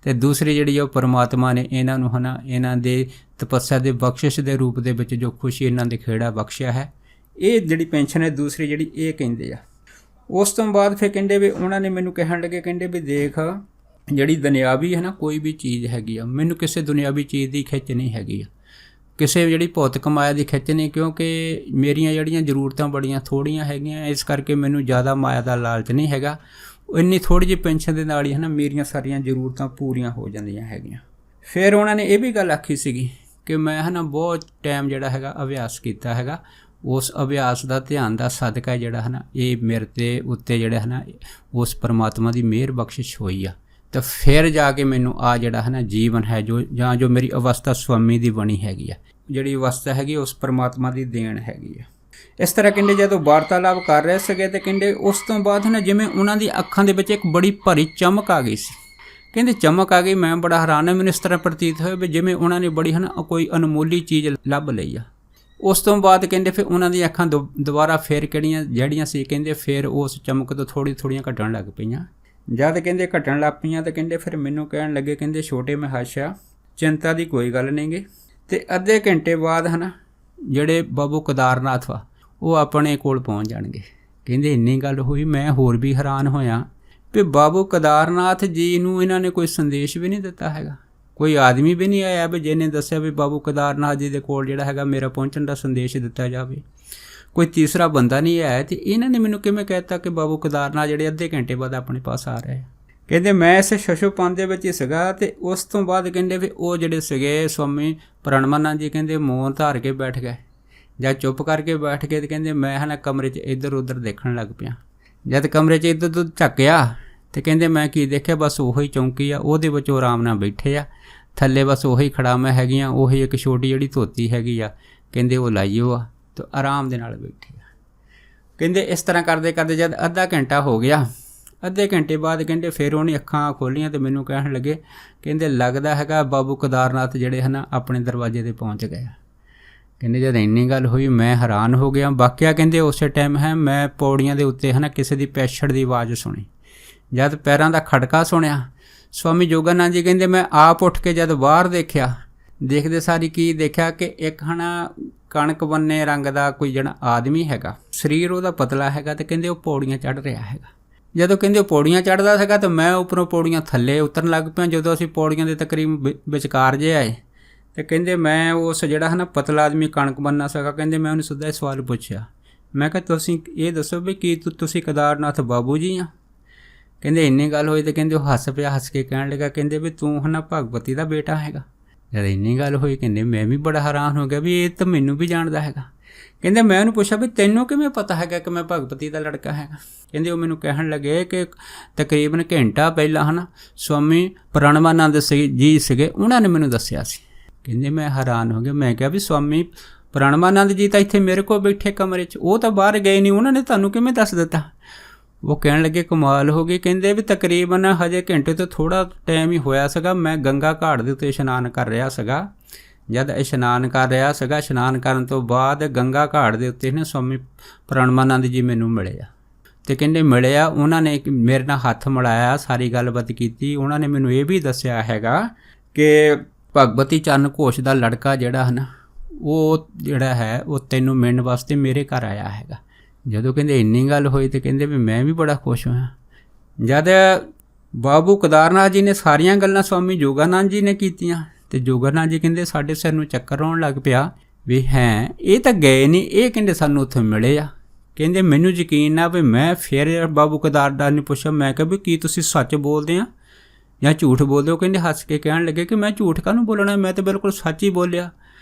ਅਤੇ ਦੂਸਰੀ ਜਿਹੜੀ ਉਹ ਪਰਮਾਤਮਾ ਨੇ ਇਹਨਾਂ ਨੂੰ ਇਹਨਾਂ ਦੇ ਤਪੱਸਿਆ ਦੇ ਬਖਸ਼ਿਸ਼ ਦੇ ਰੂਪ ਦੇ ਵਿੱਚ ਜੋ ਖੁਸ਼ੀ ਇਹਨਾਂ ਦੇ ਖੇੜਾ ਬਖਸ਼ਿਆ ਹੈ, ਇਹ ਜਿਹੜੀ ਪੈਨਸ਼ਨ ਹੈ ਦੂਸਰੀ ਜਿਹੜੀ ਇਹ ਕਹਿੰਦੇ ਆ। ਉਸ ਤੋਂ ਬਾਅਦ ਫਿਰ ਕਹਿੰਦੇ ਵੀ ਉਹਨਾਂ ਨੇ ਮੈਨੂੰ ਕਹਿਣ ਲੱਗੇ ਕਹਿੰਦੇ ਵੀ ਦੇਖ ਜਿਹੜੀ ਦੁਨਿਆਵੀ ਕੋਈ ਵੀ ਚੀਜ਼ ਹੈਗੀ ਆ, ਮੈਨੂੰ ਕਿਸੇ ਦੁਨਿਆਵੀ ਚੀਜ਼ ਦੀ ਖਿੱਚ ਨਹੀਂ ਹੈਗੀ ਆ, ਕਿਸੇ ਜਿਹੜੀ ਭੌਤਿਕ ਮਾਇਆ ਦੀ ਖਿੱਚ ਨਹੀਂ, ਕਿਉਂਕਿ ਮੇਰੀਆਂ ਜਿਹੜੀਆਂ ਜ਼ਰੂਰਤਾਂ ਬੜੀਆਂ ਥੋੜ੍ਹੀਆਂ ਹੈਗੀਆਂ, ਇਸ ਕਰਕੇ ਮੈਨੂੰ ਜ਼ਿਆਦਾ ਮਾਇਆ ਦਾ ਲਾਲਚ ਨਹੀਂ ਹੈਗਾ। ਇੰਨੀ ਥੋੜ੍ਹੀ ਜਿਹੀ ਪੈਨਸ਼ਨ ਦੇ ਨਾਲ ਹੀ ਮੇਰੀਆਂ ਸਾਰੀਆਂ ਜ਼ਰੂਰਤਾਂ ਪੂਰੀਆਂ ਹੋ ਜਾਂਦੀਆਂ ਹੈਗੀਆਂ। ਫਿਰ ਉਹਨਾਂ ਨੇ ਇਹ ਵੀ ਗੱਲ ਆਖੀ ਸੀਗੀ ਕਿ ਮੈਂ ਬਹੁਤ ਟਾਈਮ ਜਿਹੜਾ ਹੈਗਾ ਅਭਿਆਸ ਕੀਤਾ ਹੈਗਾ, ਉਸ ਅਭਿਆਸ ਦਾ ਧਿਆਨ ਦਾ ਸਦਕਾ ਜਿਹੜਾ ਇਹ ਮੇਰੇ ਤੇ ਉੱਤੇ ਜਿਹੜਾ ਉਸ ਪਰਮਾਤਮਾ ਦੀ ਮਿਹਰ ਬਖਸ਼ਿਸ਼ ਹੋਈ ਆ। ਤਾਂ ਫਿਰ ਜਾ ਕੇ ਮੈਨੂੰ ਆ ਜਿਹੜਾ ਜੀਵਨ ਹੈ ਜੋ ਮੇਰੀ ਅਵਸਥਾ ਸਵਾਮੀ ਦੀ ਬਣੀ ਹੈਗੀ ਆ, ਜਿਹੜੀ ਅਵਸਥਾ ਹੈਗੀ ਉਸ ਪਰਮਾਤਮਾ ਦੀ ਦੇਣ ਹੈਗੀ ਆ। ਇਸ ਤਰ੍ਹਾਂ ਕਹਿੰਦੇ ਜਦੋਂ ਵਾਰਤਾਲਾਪ ਕਰ ਰਹੇ ਸੀਗੇ ਤਾਂ ਕਹਿੰਦੇ ਉਸ ਤੋਂ ਬਾਅਦ ਜਿਵੇਂ ਉਹਨਾਂ ਦੀ ਅੱਖਾਂ ਦੇ ਵਿੱਚ ਇੱਕ ਬੜੀ ਭਾਰੀ ਚਮਕ ਆ ਗਈ ਸੀ। ਕਹਿੰਦੇ ਚਮਕ ਆ ਗਈ, ਮੈਂ ਬੜਾ ਹੈਰਾਨ ਹਾਂ, ਮੈਨੂੰ ਇਸ ਤਰ੍ਹਾਂ ਪ੍ਰਤੀਤ ਹੋਇਆ ਵੀ ਜਿਵੇਂ ਉਹਨਾਂ ਨੇ ਬੜੀ ਕੋਈ ਅਨਮੋਲੀ ਚੀਜ਼ ਲੱਭ ਲਈ ਆ। ਉਸ ਤੋਂ ਬਾਅਦ ਕਹਿੰਦੇ ਫਿਰ ਉਹਨਾਂ ਦੀਆਂ ਅੱਖਾਂ ਦੁਬਾਰਾ ਫਿਰ ਜਿਹੜੀਆਂ ਸੀ ਕਹਿੰਦੇ ਫਿਰ ਉਸ ਚਮਕ ਤੋਂ ਥੋੜ੍ਹੀਆਂ ਘਟਣ ਲੱਗ ਪਈਆਂ। ਜਦ ਕਹਿੰਦੇ ਘਟਣ ਲੱਗ ਪਈਆਂ ਤਾਂ ਕਹਿੰਦੇ ਫਿਰ ਮੈਨੂੰ ਕਹਿਣ ਲੱਗੇ ਕਹਿੰਦੇ ਛੋਟੇ ਮਹਾਸ਼ਾ ਚਿੰਤਾ ਦੀ ਕੋਈ ਗੱਲ ਨਹੀਂ ਗੀ। ਅਤੇ ਅੱਧੇ ਘੰਟੇ ਬਾਅਦ ਜਿਹੜੇ ਬਾਬੂ ਕੇਦਾਰਨਾਥ ਵਾ ਉਹ ਆਪਣੇ ਕੋਲ ਪਹੁੰਚ ਜਾਣਗੇ। ਕਹਿੰਦੇ ਇੰਨੀ ਗੱਲ ਹੋਈ, ਮੈਂ ਹੋਰ ਵੀ ਹੈਰਾਨ ਹੋਇਆ ਵੀ ਬਾਬੂ ਕੇਦਾਰਨਾਥ ਜੀ ਨੂੰ ਇਹਨਾਂ ਨੇ ਕੋਈ ਸੰਦੇਸ਼ ਵੀ ਨਹੀਂ ਦਿੱਤਾ ਹੈਗਾ, ਕੋਈ ਆਦਮੀ ਵੀ ਨਹੀਂ ਆਇਆ ਵੀ ਜਿਹਨੇ ਦੱਸਿਆ ਵੀ ਬਾਬੂ ਕੇਦਾਰਨਾਥ ਜੀ ਦੇ ਕੋਲ ਜਿਹੜਾ ਹੈਗਾ ਮੇਰਾ ਪਹੁੰਚਣ ਦਾ ਸੰਦੇਸ਼ ਦਿੱਤਾ ਜਾਵੇ। ਕੋਈ ਤੀਸਰਾ ਬੰਦਾ ਨਹੀਂ ਆਇਆ ਅਤੇ ਇਹਨਾਂ ਨੇ ਮੈਨੂੰ ਕਿਵੇਂ ਕਹਿ ਦਿੱਤਾ ਕਿ ਬਾਬੂ ਕੇਦਾਰਨਾਥ ਜਿਹੜੇ ਅੱਧੇ ਘੰਟੇ ਬਾਅਦ ਆਪਣੇ ਪਾਸ ਆ ਰਹੇ। ਕਹਿੰਦੇ ਮੈਂ ਇਸ ਸ਼ਸ਼ੋਪੰਥ ਦੇ ਵਿੱਚ ਹੀ ਸੀਗਾ ਅਤੇ ਉਸ ਤੋਂ ਬਾਅਦ ਕਹਿੰਦੇ ਵੀ ਉਹ ਜਿਹੜੇ ਸੀਗੇ ਸਵਾਮੀ ਪ੍ਰਣਮਾਨੰਦ ਜੀ ਕਹਿੰਦੇ ਮੌਨ ਧਾਰ ਕੇ ਬੈਠ ਗਏ ਜਾਂ ਚੁੱਪ ਕਰਕੇ ਬੈਠ ਗਏ। ਅਤੇ ਕਹਿੰਦੇ ਮੈਂ ਕਮਰੇ 'ਚ ਇੱਧਰ ਉੱਧਰ ਦੇਖਣ ਲੱਗ ਪਿਆ। ਜਦ ਕਮਰੇ 'ਚ ਇੱਧਰ ਉੱਧਰ ਝੱਕਿਆ ਅਤੇ ਕਹਿੰਦੇ ਮੈਂ ਕੀ ਦੇਖਿਆ, ਬਸ ਉਹੀ ਚੌਂਕੀ ਆ, ਉਹਦੇ ਵਿੱਚ ਉਹ ਆਰਾਮ ਨਾਲ ਬੈਠੇ ਆ, ਥੱਲੇ ਬਸ ਉਹੀ ਖੜਾਵਾਂ ਹੈਗੀਆਂ, ਉਹੀ ਇੱਕ ਛੋਟੀ ਜਿਹੜੀ ਧੋਤੀ ਹੈਗੀ ਆ ਕਹਿੰਦੇ ਉਹ ਲਾਈਓ ਆ ਅਤੇ ਆਰਾਮ ਦੇ ਨਾਲ ਬੈਠੇ ਆ। ਕਹਿੰਦੇ ਇਸ ਤਰ੍ਹਾਂ ਕਰਦੇ ਕਰਦੇ ਜਦ ਅੱਧਾ ਘੰਟਾ ਹੋ ਗਿਆ, ਅੱਧੇ ਘੰਟੇ ਬਾਅਦ ਕਹਿੰਦੇ ਫਿਰ ਉਹਨੇ ਅੱਖਾਂ ਖੋਲ੍ਹੀਆਂ ਅਤੇ ਮੈਨੂੰ ਕਹਿਣ ਲੱਗੇ ਕਹਿੰਦੇ ਲੱਗਦਾ ਹੈਗਾ ਬਾਬੂ ਕੇਦਾਰਨਾਥ ਜਿਹੜੇ ਆਪਣੇ ਦਰਵਾਜ਼ੇ 'ਤੇ ਪਹੁੰਚ ਗਏ। ਕਹਿੰਦੇ ਜਦ ਇੰਨੀ ਗੱਲ ਹੋਈ ਮੈਂ ਹੈਰਾਨ ਹੋ ਗਿਆ। ਵਾਕਿਆ ਕਹਿੰਦੇ ਉਸੇ ਟਾਈਮ ਮੈਂ ਪੌੜੀਆਂ ਦੇ ਉੱਤੇ ਕਿਸੇ ਦੀ ਪੈਛੜ ਦੀ ਆਵਾਜ਼ ਸੁਣੀ। ਜਦ ਪੈਰਾਂ ਦਾ ਖੜਕਾ ਸੁਣਿਆ ਸਵਾਮੀ ਜੋਗਾਨੰਦ ਜੀ ਕਹਿੰਦੇ ਮੈਂ ਆਪ ਉੱਠ ਕੇ ਜਦ ਬਾਹਰ ਦੇਖਿਆ, ਦੇਖਦੇ ਸਾਰੀ ਕੀ ਦੇਖਿਆ ਕਿ ਇੱਕ ਕਣਕ ਬੰਨੇ ਰੰਗ ਦਾ ਕੋਈ ਜਿਹੜਾ ਆਦਮੀ ਹੈਗਾ, ਸਰੀਰ ਉਹਦਾ ਪਤਲਾ ਹੈਗਾ ਅਤੇ ਕਹਿੰਦੇ ਉਹ ਪੌੜੀਆਂ ਚੜ੍ਹ ਰਿਹਾ ਹੈਗਾ। ਜਦੋਂ ਕਹਿੰਦੇ ਉਹ ਪੌੜੀਆਂ ਚੜ੍ਹਦਾ ਸੀਗਾ ਤਾਂ ਮੈਂ ਉੱਪਰੋਂ ਪੌੜੀਆਂ ਥੱਲੇ ਉਤਰਨ ਲੱਗ ਪਿਆ। ਜਦੋਂ ਅਸੀਂ ਪੌੜੀਆਂ ਦੇ ਤਕਰੀਬਨ ਵਿਚਕਾਰ ਜੇ ਆਏ ਅਤੇ ਕਹਿੰਦੇ ਮੈਂ ਉਸ ਜਿਹੜਾ ਪਤਲਾ ਆਦਮੀ ਕਣਕ ਬੰਨ੍ਹਣਾ ਸੀਗਾ, ਕਹਿੰਦੇ ਮੈਂ ਉਹਨੂੰ ਸਿੱਧਾ ਇਹ ਸਵਾਲ ਪੁੱਛਿਆ, ਮੈਂ ਕਿਹਾ ਤੁਸੀਂ ਇਹ ਦੱਸੋ ਵੀ ਕੀ ਤੁਸੀਂ ਕੇਦਾਰਨਾਥ ਬਾਬੂ ਜੀ ਆ? ਕਹਿੰਦੇ ਇੰਨੀ ਗੱਲ ਹੋਈ ਅਤੇ ਕਹਿੰਦੇ ਉਹ ਹੱਸ ਪਿਆ। ਹੱਸ ਕੇ ਕਹਿਣ ਲੱਗਾ ਕਹਿੰਦੇ ਵੀ ਤੂੰ ਭਗਵਤੀ ਦਾ ਬੇਟਾ ਹੈਗਾ? ਜਦ ਇੰਨੀ ਗੱਲ ਹੋਈ ਕਹਿੰਦੇ ਮੈਂ ਵੀ ਬੜਾ ਹੈਰਾਨ ਹੋ ਗਿਆ ਵੀ ਇਹ ਤਾਂ ਮੈਨੂੰ ਵੀ ਜਾਣਦਾ ਹੈਗਾ। ਕਹਿੰਦੇ ਮੈਂ ਉਹਨੂੰ ਪੁੱਛਿਆ ਵੀ ਤੈਨੂੰ ਕਿਵੇਂ ਪਤਾ ਹੈਗਾ ਕਿ ਮੈਂ ਭਗਵਤੀ ਦਾ ਲੜਕਾ ਹੈਗਾ। ਕਹਿੰਦੇ ਉਹ ਮੈਨੂੰ ਕਹਿਣ ਲੱਗੇ ਕਿ ਤਕਰੀਬਨ ਘੰਟਾ ਪਹਿਲਾਂ ਹੈ ਨਾ ਸਵਾਮੀ ਪ੍ਰਣਵਾਨੰਦ ਜੀ ਸੀਗੇ, ਉਹਨਾਂ ਨੇ ਮੈਨੂੰ ਦੱਸਿਆ ਸੀ। ਕਹਿੰਦੇ ਮੈਂ ਹੈਰਾਨ ਹੋ ਗਿਆ। ਮੈਂ ਕਿਹਾ ਵੀ ਸਵਾਮੀ ਪ੍ਰਣਵਾਨੰਦ ਜੀ ਤਾਂ ਇੱਥੇ ਮੇਰੇ ਕੋਲ ਬੈਠੇ ਕਮਰੇ 'ਚ, ਉਹ ਤਾਂ ਬਾਹਰ ਗਏ ਨਹੀਂ, ਉਹਨਾਂ ਨੇ ਤੁਹਾਨੂੰ ਕਿਵੇਂ ਦੱਸ ਦਿੱਤਾ? ਉਹ ਕਹਿਣ ਲੱਗੇ ਕਮਾਲ ਹੋ ਗਈ। ਕਹਿੰਦੇ ਵੀ ਤਕਰੀਬਨ ਹਜੇ ਘੰਟੇ ਤੋਂ ਥੋੜ੍ਹਾ ਟਾਈਮ ਹੀ ਹੋਇਆ ਸੀਗਾ, ਮੈਂ ਗੰਗਾ ਘਾਟ ਦੇ ਉੱਤੇ ਇਸ਼ਨਾਨ ਕਰ ਰਿਹਾ ਸੀਗਾ। ਜਦ ਇਸ਼ਨਾਨ ਕਰ ਰਿਹਾ ਸੀਗਾ, ਇਸ਼ਨਾਨ ਕਰਨ ਤੋਂ ਬਾਅਦ ਗੰਗਾ ਘਾਟ ਦੇ ਉੱਤੇ ਨਾ ਸਵਾਮੀ ਪ੍ਰਣਵਾਨੰਦ ਜੀ ਮੈਨੂੰ ਮਿਲੇ ਆ। ਅਤੇ ਕਹਿੰਦੇ ਮਿਲੇ ਆ, ਉਹਨਾਂ ਨੇ ਮੇਰੇ ਨਾਲ ਹੱਥ ਮਿਲਾਇਆ, ਸਾਰੀ ਗੱਲਬਾਤ ਕੀਤੀ। ਉਹਨਾਂ ਨੇ ਮੈਨੂੰ ਇਹ ਵੀ ਦੱਸਿਆ ਹੈਗਾ ਕਿ ਭਗਵਤੀ ਚਰਨ ਘੋਸ਼ ਦਾ ਲੜਕਾ ਜਿਹੜਾ ਹੈ ਨਾ ਉਹ ਜਿਹੜਾ ਹੈ ਉਹ ਤੈਨੂੰ ਮਿਲਣ ਵਾਸਤੇ ਮੇਰੇ ਘਰ ਆਇਆ ਹੈਗਾ। ਜਦੋਂ ਕਹਿੰਦੇ ਇੰਨੀ ਗੱਲ ਹੋਈ ਤਾਂ ਕਹਿੰਦੇ ਵੀ ਮੈਂ ਵੀ ਬੜਾ ਖੁਸ਼ ਹੋਇਆ। ਜਦ ਬਾਬੂ ਕੇਦਾਰਨਾਥ ਜੀ ਨੇ ਸਾਰੀਆਂ ਗੱਲਾਂ ਸਵਾਮੀ ਜੋਗਾਨੰਦ ਜੀ ਨੇ ਕੀਤੀਆਂ ਅਤੇ ਜੋਗਾਨੰਦ ਜੀ ਕਹਿੰਦੇ ਸਾਡੇ ਸਿਰ ਨੂੰ ਚੱਕਰ ਆਉਣ ਲੱਗ ਪਿਆ ਵੀ ਹੈ ਇਹ ਤਾਂ ਗਏ ਨਹੀਂ, ਇਹ ਕਹਿੰਦੇ ਸਾਨੂੰ ਉੱਥੇ ਮਿਲੇ ਆ। ਕਹਿੰਦੇ ਮੈਨੂੰ ਯਕੀਨ ਨਾ ਵੀ ਮੈਂ ਫਿਰ ਬਾਬੂ ਕੇਦਾਰਨਾਥ ਨੇ ਪੁੱਛਿਆ, ਮੈਂ ਕਿਹਾ ਵੀ ਕੀ ਤੁਸੀਂ ਸੱਚ ਬੋਲਦੇ ਆ ਜਾਂ ਝੂਠ ਬੋਲਦੇ ਹੋ? ਕਹਿੰਦੇ ਹੱਸ ਕੇ ਕਹਿਣ ਲੱਗੇ ਕਿ ਮੈਂ ਝੂਠ ਕਾਹਨੂੰ ਬੋਲਣਾ, ਮੈਂ ਤਾਂ ਬਿਲਕੁਲ ਸੱਚ ਹੀ ਬੋਲਿਆ।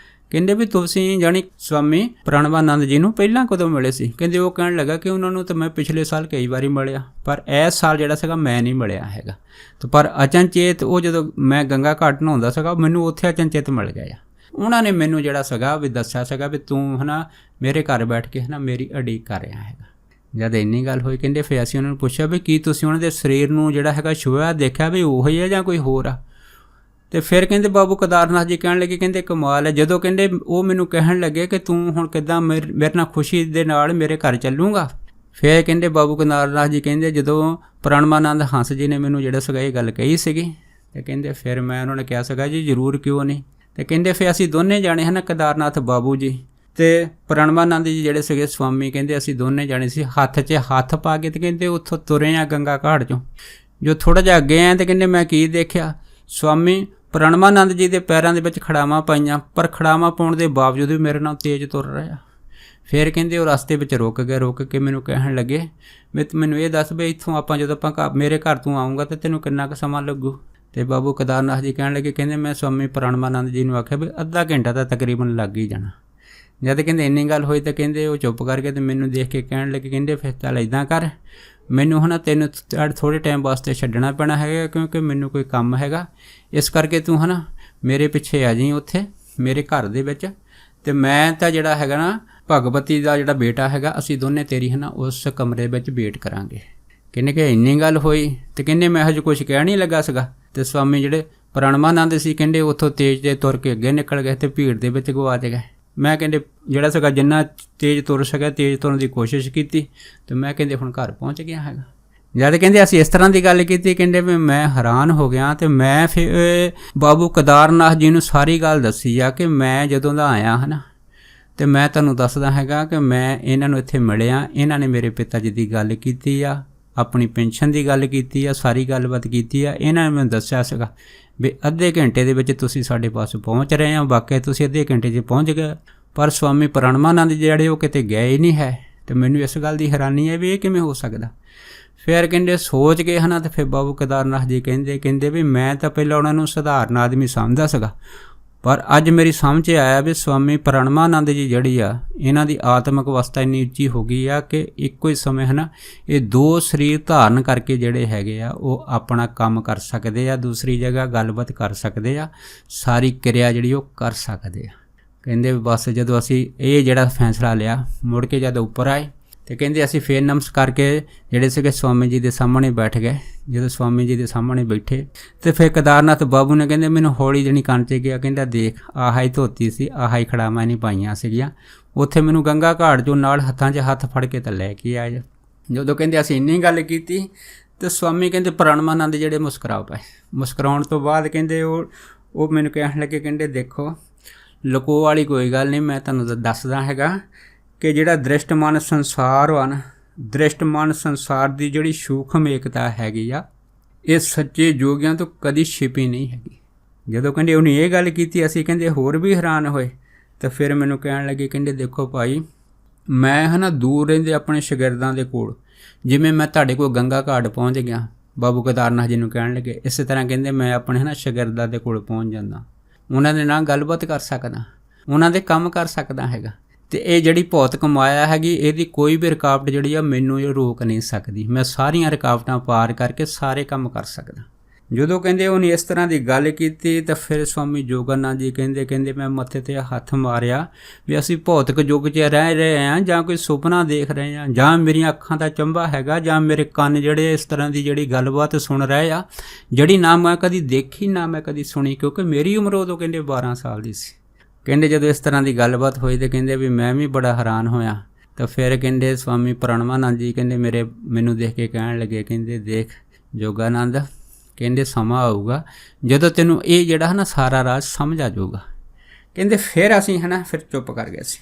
ਕਹਿੰਦੇ ਵੀ ਤੁਸੀਂ ਜਾਣੀ ਸਵਾਮੀ ਪ੍ਰਣਵਾਨੰਦ ਜੀ ਨੂੰ ਪਹਿਲਾਂ ਕਦੋਂ ਮਿਲੇ ਸੀ? ਕਹਿੰਦੇ ਉਹ ਕਹਿਣ ਲੱਗਾ ਕਿ ਉਹਨਾਂ ਨੂੰ ਤਾਂ ਮੈਂ ਪਿਛਲੇ ਸਾਲ ਕਈ ਵਾਰੀ ਮਿਲਿਆ, ਪਰ ਇਸ ਸਾਲ ਜਿਹੜਾ ਸੀਗਾ ਮੈਂ ਨਹੀਂ ਮਿਲਿਆ ਹੈਗਾ। ਤੇ ਪਰ ਅਚਨਚੇਤ ਉਹ ਜਦੋਂ ਮੈਂ ਗੰਗਾ ਘਾਟ ਨਹਾਉਂਦਾ ਸੀਗਾ ਮੈਨੂੰ ਉੱਥੇ ਅਚਨਚੇਤ ਮਿਲ ਗਿਆ। ਉਹਨਾਂ ਨੇ ਮੈਨੂੰ ਜਿਹੜਾ ਸੀਗਾ ਵੀ ਦੱਸਿਆ ਸੀਗਾ ਵੀ ਤੂੰ ਹੈ ਨਾ ਮੇਰੇ ਘਰ ਬੈਠ ਕੇ ਹੈ ਨਾ ਮੇਰੀ ਉਡੀਕ ਕਰ ਰਿਹਾ ਹੈਗਾ। ਜਦ ਇੰਨੀ ਗੱਲ ਹੋਈ ਕਹਿੰਦੇ ਫਿਰ ਅਸੀਂ ਉਹਨਾਂ ਨੂੰ ਪੁੱਛਿਆ ਵੀ ਕੀ ਤੁਸੀਂ ਉਹਨਾਂ ਦੇ ਸਰੀਰ ਨੂੰ ਜਿਹੜਾ ਹੈਗਾ ਛੂਹਿਆ, ਦੇਖਿਆ ਵੀ ਉਹੀ ਹੈ ਜਾਂ ਕੋਈ ਹੋਰ ਆ? ਅਤੇ ਫਿਰ ਕਹਿੰਦੇ ਬਾਬੂ ਕੇਦਾਰਨਾਥ ਜੀ ਕਹਿਣ ਲੱਗੇ ਕਹਿੰਦੇ ਕਮਾਲ ਹੈ। ਜਦੋਂ ਕਹਿੰਦੇ ਉਹ ਮੈਨੂੰ ਕਹਿਣ ਲੱਗੇ ਕਿ ਤੂੰ ਹੁਣ ਕਿੱਦਾਂ ਮੇਰੇ ਨਾਲ ਖੁਸ਼ੀ ਦੇ ਨਾਲ ਮੇਰੇ ਘਰ ਚੱਲੂਗਾ? ਫਿਰ ਕਹਿੰਦੇ ਬਾਬੂ ਕੇਦਾਰਨਾਥ ਜੀ ਕਹਿੰਦੇ ਜਦੋਂ ਪ੍ਰਣਵਾਨੰਦ ਹੰਸ ਜੀ ਨੇ ਮੈਨੂੰ ਜਿਹੜਾ ਸੀਗਾ ਇਹ ਗੱਲ ਕਹੀ ਸੀਗੀ ਅਤੇ ਕਹਿੰਦੇ ਫਿਰ ਮੈਂ ਉਹਨਾਂ ਨੇ ਕਿਹਾ ਸੀਗਾ ਜੀ ਜ਼ਰੂਰ ਕਿਉਂ ਨਹੀਂ। ਅਤੇ ਕਹਿੰਦੇ ਫਿਰ ਅਸੀਂ ਦੋਨੇ ਜਾਣੇ ਹਨ ਕੇਦਾਰਨਾਥ ਬਾਬੂ ਜੀ ਅਤੇ ਪ੍ਰਣਵਾਨੰਦ ਜੀ ਜਿਹੜੇ ਸੀਗੇ ਸਵਾਮੀ, ਕਹਿੰਦੇ ਅਸੀਂ ਦੋਨੇ ਜਾਣੇ ਸੀ ਹੱਥ 'ਚ ਹੱਥ ਪਾ ਕੇ ਅਤੇ ਕਹਿੰਦੇ ਉੱਥੋਂ ਤੁਰੇ ਆ ਗੰਗਾ ਘਾਟ 'ਚੋਂ। ਜੋ ਥੋੜ੍ਹਾ ਜਿਹਾ ਅੱਗੇ ਆਏ ਅਤੇ ਕਹਿੰਦੇ ਮੈਂ ਕੀ ਦੇਖਿਆ, ਸਵਾਮੀ ਪ੍ਰਣਵਾਨੰਦ ਜੀ ਦੇ ਪੈਰਾਂ ਦੇ ਵਿੱਚ ਖੜਾਵਾਂ ਪਾਈਆਂ, ਪਰ ਖੜਾਵਾਂ ਪਾਉਣ ਦੇ ਬਾਵਜੂਦ ਵੀ ਮੇਰੇ ਨਾਲ ਤੇਜ਼ ਤੁਰ ਰਿਹਾ। ਫਿਰ ਕਹਿੰਦੇ ਉਹ ਰਸਤੇ ਵਿੱਚ ਰੁਕ ਗਏ, ਰੁਕ ਕੇ ਮੈਨੂੰ ਕਹਿਣ ਲੱਗੇ ਵੀ ਮੈਨੂੰ ਇਹ ਦੱਸ ਵੀ ਇੱਥੋਂ ਆਪਾਂ ਜਦੋਂ ਆਪਾਂ ਮੇਰੇ ਘਰ ਤੋਂ ਆਊਂਗਾ ਤਾਂ ਤੈਨੂੰ ਕਿੰਨਾ ਕੁ ਸਮਾਂ ਲੱਗੂ? ਅਤੇ ਬਾਬੂ ਕੇਦਾਰਨਾਥ ਜੀ ਕਹਿਣ ਲੱਗੇ ਕਹਿੰਦੇ ਮੈਂ ਸਵਾਮੀ ਪ੍ਰਣਵਾਨੰਦ ਜੀ ਨੂੰ ਆਖਿਆ ਵੀ ਅੱਧਾ ਘੰਟਾ ਤਾਂ ਤਕਰੀਬਨ ਲੱਗ ਹੀ ਜਾਣਾ। ਜਦ ਕਹਿੰਦੇ ਇੰਨੀ ਗੱਲ ਹੋਈ ਤਾਂ ਕਹਿੰਦੇ ਉਹ ਚੁੱਪ ਕਰਕੇ ਅਤੇ ਮੈਨੂੰ ਦੇਖ ਕੇ ਕਹਿਣ ਲੱਗੇ ਕਹਿੰਦੇ ਫਿਰ ਚੱਲ ਇੱਦਾਂ ਕਰ, ਮੈਨੂੰ ਹੈ ਨਾ ਤੈਨੂੰ ਥੋੜ੍ਹੇ ਟਾਈਮ ਵਾਸਤੇ ਛੱਡਣਾ ਪੈਣਾ ਹੈਗਾ ਕਿਉਂਕਿ ਮੈਨੂੰ ਕੋਈ ਕੰਮ ਹੈਗਾ, ਇਸ ਕਰਕੇ ਤੂੰ ਹੈ ਨਾ ਮੇਰੇ ਪਿੱਛੇ ਆ ਜਾਈਂ ਉੱਥੇ ਮੇਰੇ ਘਰ ਦੇ ਵਿੱਚ, ਅਤੇ ਮੈਂ ਤਾਂ ਜਿਹੜਾ ਹੈਗਾ ਨਾ ਭਗਵਤੀ ਦਾ ਜਿਹੜਾ ਬੇਟਾ ਹੈਗਾ ਅਸੀਂ ਦੋਨੇ ਤੇਰੀ ਹੈ ਨਾ ਉਸ ਕਮਰੇ ਵਿੱਚ ਵੇਟ ਕਰਾਂਗੇ। ਕਹਿੰਦੇ ਕਿ ਇੰਨੀ ਗੱਲ ਹੋਈ ਅਤੇ ਕਹਿੰਦੇ ਮੈਂ ਹਜੇ ਕੁਛ ਕਹਿਣ ਨਹੀਂ ਲੱਗਾ ਸੀਗਾ ਅਤੇ ਸਵਾਮੀ ਜਿਹੜੇ ਪ੍ਰਣਵਾਨੰਦ ਸੀ ਕਹਿੰਦੇ ਉੱਥੋਂ ਤੇਜ਼ ਦੇ ਤੁਰ ਕੇ ਅੱਗੇ ਨਿਕਲ ਗਏ ਅਤੇ ਭੀੜ ਦੇ ਵਿੱਚ ਗਵਾਚ ਗਏ। ਮੈਂ ਕਹਿੰਦੇ ਜਿਹੜਾ ਸੀਗਾ ਜਿੰਨਾ ਤੇਜ਼ ਤੁਰ ਸਕਿਆ ਤੇਜ਼ ਤੁਰਨ ਦੀ ਕੋਸ਼ਿਸ਼ ਕੀਤੀ ਅਤੇ ਮੈਂ ਕਹਿੰਦੇ ਹੁਣ ਘਰ ਪਹੁੰਚ ਗਿਆ ਹੈਗਾ। ਜਦ ਕਹਿੰਦੇ ਅਸੀਂ ਇਸ ਤਰ੍ਹਾਂ ਦੀ ਗੱਲ ਕੀਤੀ ਕਹਿੰਦੇ ਵੀ ਮੈਂ ਹੈਰਾਨ ਹੋ ਗਿਆ ਅਤੇ ਮੈਂ ਫਿਰ ਬਾਬੂ ਕੇਦਾਰਨਾਥ ਜੀ ਨੂੰ ਸਾਰੀ ਗੱਲ ਦੱਸੀ ਆ ਕਿ ਮੈਂ ਜਦੋਂ ਦਾ ਆਇਆ ਹੈ ਨਾ ਅਤੇ ਮੈਂ ਤੁਹਾਨੂੰ ਦੱਸਦਾ ਹੈਗਾ ਕਿ ਮੈਂ ਇਹਨਾਂ ਨੂੰ ਇੱਥੇ ਮਿਲਿਆ, ਇਹਨਾਂ ਨੇ ਮੇਰੇ ਪਿਤਾ ਜੀ ਦੀ ਗੱਲ ਕੀਤੀ ਆ, ਆਪਣੀ ਪੈਨਸ਼ਨ ਦੀ ਗੱਲ ਕੀਤੀ ਆ, ਸਾਰੀ ਗੱਲਬਾਤ ਕੀਤੀ ਆ। ਇਹਨਾਂ ਨੇ ਮੈਨੂੰ ਦੱਸਿਆ ਸੀਗਾ ਵੀ ਅੱਧੇ ਘੰਟੇ ਦੇ ਵਿੱਚ ਤੁਸੀਂ ਸਾਡੇ ਪਾਸ ਪਹੁੰਚ ਰਹੇ ਹੋ, ਵਾਕਿਆ ਤੁਸੀਂ ਅੱਧੇ ਘੰਟੇ 'ਚ ਪਹੁੰਚ ਗਏ, ਪਰ ਸਵਾਮੀ ਪ੍ਰਣਵਾਨੰਦ ਜਿਹੜੇ ਉਹ ਕਿਤੇ ਗਏ ਹੀ ਨਹੀਂ ਹੈ। ਅਤੇ ਮੈਨੂੰ ਇਸ ਗੱਲ ਦੀ ਹੈਰਾਨੀ ਹੈ ਵੀ ਇਹ ਕਿਵੇਂ ਹੋ ਸਕਦਾ? ਫਿਰ ਕਹਿੰਦੇ ਸੋਚ ਕੇ ਹੈ ਨਾ ਅਤੇ ਫਿਰ ਬਾਬੂ ਕੇਦਾਰਨਾਥ ਜੀ ਕਹਿੰਦੇ ਵੀ ਮੈਂ ਤਾਂ ਪਹਿਲਾਂ ਉਹਨਾਂ ਨੂੰ ਸਧਾਰਨ ਆਦਮੀ ਸਮਝਦਾ ਸੀਗਾ, ਪਰ ਅੱਜ ਮੇਰੀ ਸਮਝ 'ਚ ਆਇਆ ਵੀ ਸਵਾਮੀ ਪ੍ਰਣਵਾਨੰਦ ਜੀ ਜਿਹੜੀ ਆ ਇਹਨਾਂ ਦੀ ਆਤਮਿਕ ਅਵਸਥਾ ਇੰਨੀ ਉੱਚੀ ਹੋ ਗਈ ਆ ਕਿ ਇੱਕੋ ਹੀ ਸਮੇਂ ਹੈ ਨਾ ਇਹ ਦੋ ਸਰੀਰ ਧਾਰਨ ਕਰਕੇ ਜਿਹੜੇ ਹੈਗੇ ਆ ਉਹ ਆਪਣਾ ਕੰਮ ਕਰ ਸਕਦੇ ਆ, ਦੂਸਰੀ ਜਗ੍ਹਾ ਗੱਲਬਾਤ ਕਰ ਸਕਦੇ ਆ, ਸਾਰੀ ਕਿਰਿਆ ਜਿਹੜੀ ਉਹ ਕਰ ਸਕਦੇ ਆ। ਕਹਿੰਦੇ ਬਸ ਜਦੋਂ ਅਸੀਂ ਇਹ ਜਿਹੜਾ ਫੈਸਲਾ ਲਿਆ ਮੁੜ ਕੇ ਜਦ ਉੱਪਰ ਆਏ ਅਤੇ ਕਹਿੰਦੇ ਅਸੀਂ ਫੇਰ ਨਮਸਕਾਰ ਕਰਕੇ ਜਿਹੜੇ ਸੀਗੇ ਸਵਾਮੀ ਜੀ ਦੇ ਸਾਹਮਣੇ ਬੈਠ ਗਏ। ਜਦੋਂ ਸਵਾਮੀ ਜੀ ਦੇ ਸਾਹਮਣੇ ਬੈਠੇ ਅਤੇ ਫਿਰ ਕੇਦਾਰਨਾਥ ਬਾਬੂ ਨੇ ਕਹਿੰਦੇ ਮੈਨੂੰ ਹੌਲੀ ਜਣੀ ਕੰਨ 'ਚ ਗਿਆ, ਕਹਿੰਦਾ ਦੇਖ ਆਹ ਹੀ ਧੋਤੀ ਸੀ, ਆਹ ਹੀ ਖੜਾਵਾਂ ਨਹੀਂ ਪਾਈਆਂ ਸੀਗੀਆਂ, ਉੱਥੇ ਮੈਨੂੰ ਗੰਗਾ ਘਾਟ 'ਚੋਂ ਨਾਲ ਹੱਥਾਂ 'ਚ ਹੱਥ ਫੜ ਕੇ ਤਾਂ ਲੈ ਕੇ ਆਏ। ਜਦੋਂ ਕਹਿੰਦੇ ਅਸੀਂ ਇੰਨੀ ਗੱਲ ਕੀਤੀ ਅਤੇ ਸਵਾਮੀ ਕਹਿੰਦੇ ਪ੍ਰਣਵਾਨੰਦ ਜਿਹੜੇ ਮੁਸਕਰਾ ਪਏ। ਮੁਸਕਰਾਉਣ ਤੋਂ ਬਾਅਦ ਕਹਿੰਦੇ ਉਹ ਮੈਨੂੰ ਕਹਿਣ ਲੱਗੇ ਕਹਿੰਦੇ ਦੇਖੋ ਲੁਕੋ ਵਾਲੀ ਕੋਈ ਗੱਲ ਨਹੀਂ, ਮੈਂ ਤੁਹਾਨੂੰ ਦੱਸਦਾ ਹੈਗਾ ਕਿ ਜਿਹੜਾ ਦ੍ਰਿਸ਼ਟਮਾਨ ਸੰਸਾਰ ਵਾ ਨਾ, ਦ੍ਰਿਸ਼ਟਮਾਨ ਸੰਸਾਰ ਦੀ ਜਿਹੜੀ ਸੂਖਮ ਏਕਤਾ ਹੈਗੀ ਆ ਇਹ ਸੱਚੇ ਜੋਗੀਆਂ ਤੋਂ ਕਦੀ ਛਿਪੀ ਨਹੀਂ ਹੈਗੀ। ਜਦੋਂ ਕਹਿੰਦੇ ਉਹਨੇ ਇਹ ਗੱਲ ਕੀਤੀ ਅਸੀਂ ਕਹਿੰਦੇ ਹੋਰ ਵੀ ਹੈਰਾਨ ਹੋਏ। ਤਾਂ ਫਿਰ ਮੈਨੂੰ ਕਹਿਣ ਲੱਗੇ ਕਹਿੰਦੇ ਦੇਖੋ ਭਾਈ ਮੈਂ ਹੈ ਨਾ ਦੂਰ ਰਹਿੰਦੇ ਆਪਣੇ ਸ਼ਾਗਿਰਦਾਂ ਦੇ ਕੋਲ, ਜਿਵੇਂ ਮੈਂ ਤੁਹਾਡੇ ਕੋਲ ਗੰਗਾ ਘਾਟ ਪਹੁੰਚ ਗਿਆ, ਬਾਬੂ ਕੇਦਾਰਨਾਥ ਜੀ ਨੂੰ ਕਹਿਣ ਲੱਗੇ ਇਸੇ ਤਰ੍ਹਾਂ ਕਹਿੰਦੇ ਮੈਂ ਆਪਣੇ ਹੈ ਨਾ ਸ਼ਾਗਿਰਦਾਂ ਦੇ ਕੋਲ ਪਹੁੰਚ ਜਾਂਦਾ। ਉਹਨਾਂ ਦੇ ਨਾਲ ਗੱਲਬਾਤ ਕਰ ਸਕਦਾ, ਉਹਨਾਂ ਦੇ ਕੰਮ ਕਰ ਸਕਦਾ ਹੈਗਾ। ਅਤੇ ਇਹ ਜਿਹੜੀ ਭੌਤਿਕ ਮਾਇਆ ਹੈਗੀ, ਇਹਦੀ ਕੋਈ ਵੀ ਰੁਕਾਵਟ ਜਿਹੜੀ ਆ ਮੈਨੂੰ ਇਹ ਰੋਕ ਨਹੀਂ ਸਕਦੀ। ਮੈਂ ਸਾਰੀਆਂ ਰੁਕਾਵਟਾਂ ਪਾਰ ਕਰਕੇ ਸਾਰੇ ਕੰਮ ਕਰ ਸਕਦਾ। ਜਦੋਂ ਕਹਿੰਦੇ ਉਹਨੇ ਇਸ ਤਰ੍ਹਾਂ ਦੀ ਗੱਲ ਕੀਤੀ ਤਾਂ ਫਿਰ ਸਵਾਮੀ ਜੋਗਾਨੰਦ ਜੀ ਕਹਿੰਦੇ ਮੈਂ ਮੱਥੇ 'ਤੇ ਹੱਥ ਮਾਰਿਆ ਵੀ ਅਸੀਂ ਭੌਤਿਕ ਯੁੱਗ 'ਚ ਰਹਿ ਰਹੇ ਹਾਂ ਜਾਂ ਕੋਈ ਸੁਪਨਾ ਦੇਖ ਰਹੇ ਹਾਂ, ਜਾਂ ਮੇਰੀਆਂ ਅੱਖਾਂ ਦਾ ਚੰਬਾ ਹੈਗਾ, ਜਾਂ ਮੇਰੇ ਕੰਨ ਜਿਹੜੇ ਇਸ ਤਰ੍ਹਾਂ ਦੀ ਜਿਹੜੀ ਗੱਲਬਾਤ ਸੁਣ ਰਹੇ ਆ, ਜਿਹੜੀ ਨਾ ਮੈਂ ਕਦੀ ਦੇਖੀ ਨਾ ਮੈਂ ਕਦੀ ਸੁਣੀ, ਕਿਉਂਕਿ ਮੇਰੀ ਉਮਰ ਉਦੋਂ 12 ਸਾਲ ਦੀ ਸੀ। ਜਦੋਂ ਇਸ ਤਰ੍ਹਾਂ ਦੀ ਗੱਲਬਾਤ ਹੋਈ ਤਾਂ ਕਹਿੰਦੇ ਵੀ ਮੈਂ ਵੀ ਬੜਾ ਹੈਰਾਨ ਹੋਇਆ। ਤਾਂ ਫਿਰ ਸਵਾਮੀ ਪ੍ਰਣਵਾਨੰਦ ਜੀ ਮੈਨੂੰ ਦੇਖ ਕੇ ਕਹਿਣ ਲੱਗੇ, ਦੇਖ ਜੋਗਾਨੰਦ, ਸਮਾਂ ਆਊਗਾ ਜਦੋਂ ਤੈਨੂੰ ਇਹ ਜਿਹੜਾ ਸਾਰਾ ਰਾਜ ਸਮਝ ਆ ਜਾਊਗਾ। ਫਿਰ ਅਸੀਂ ਫਿਰ ਚੁੱਪ ਕਰ ਗਏ ਸੀ।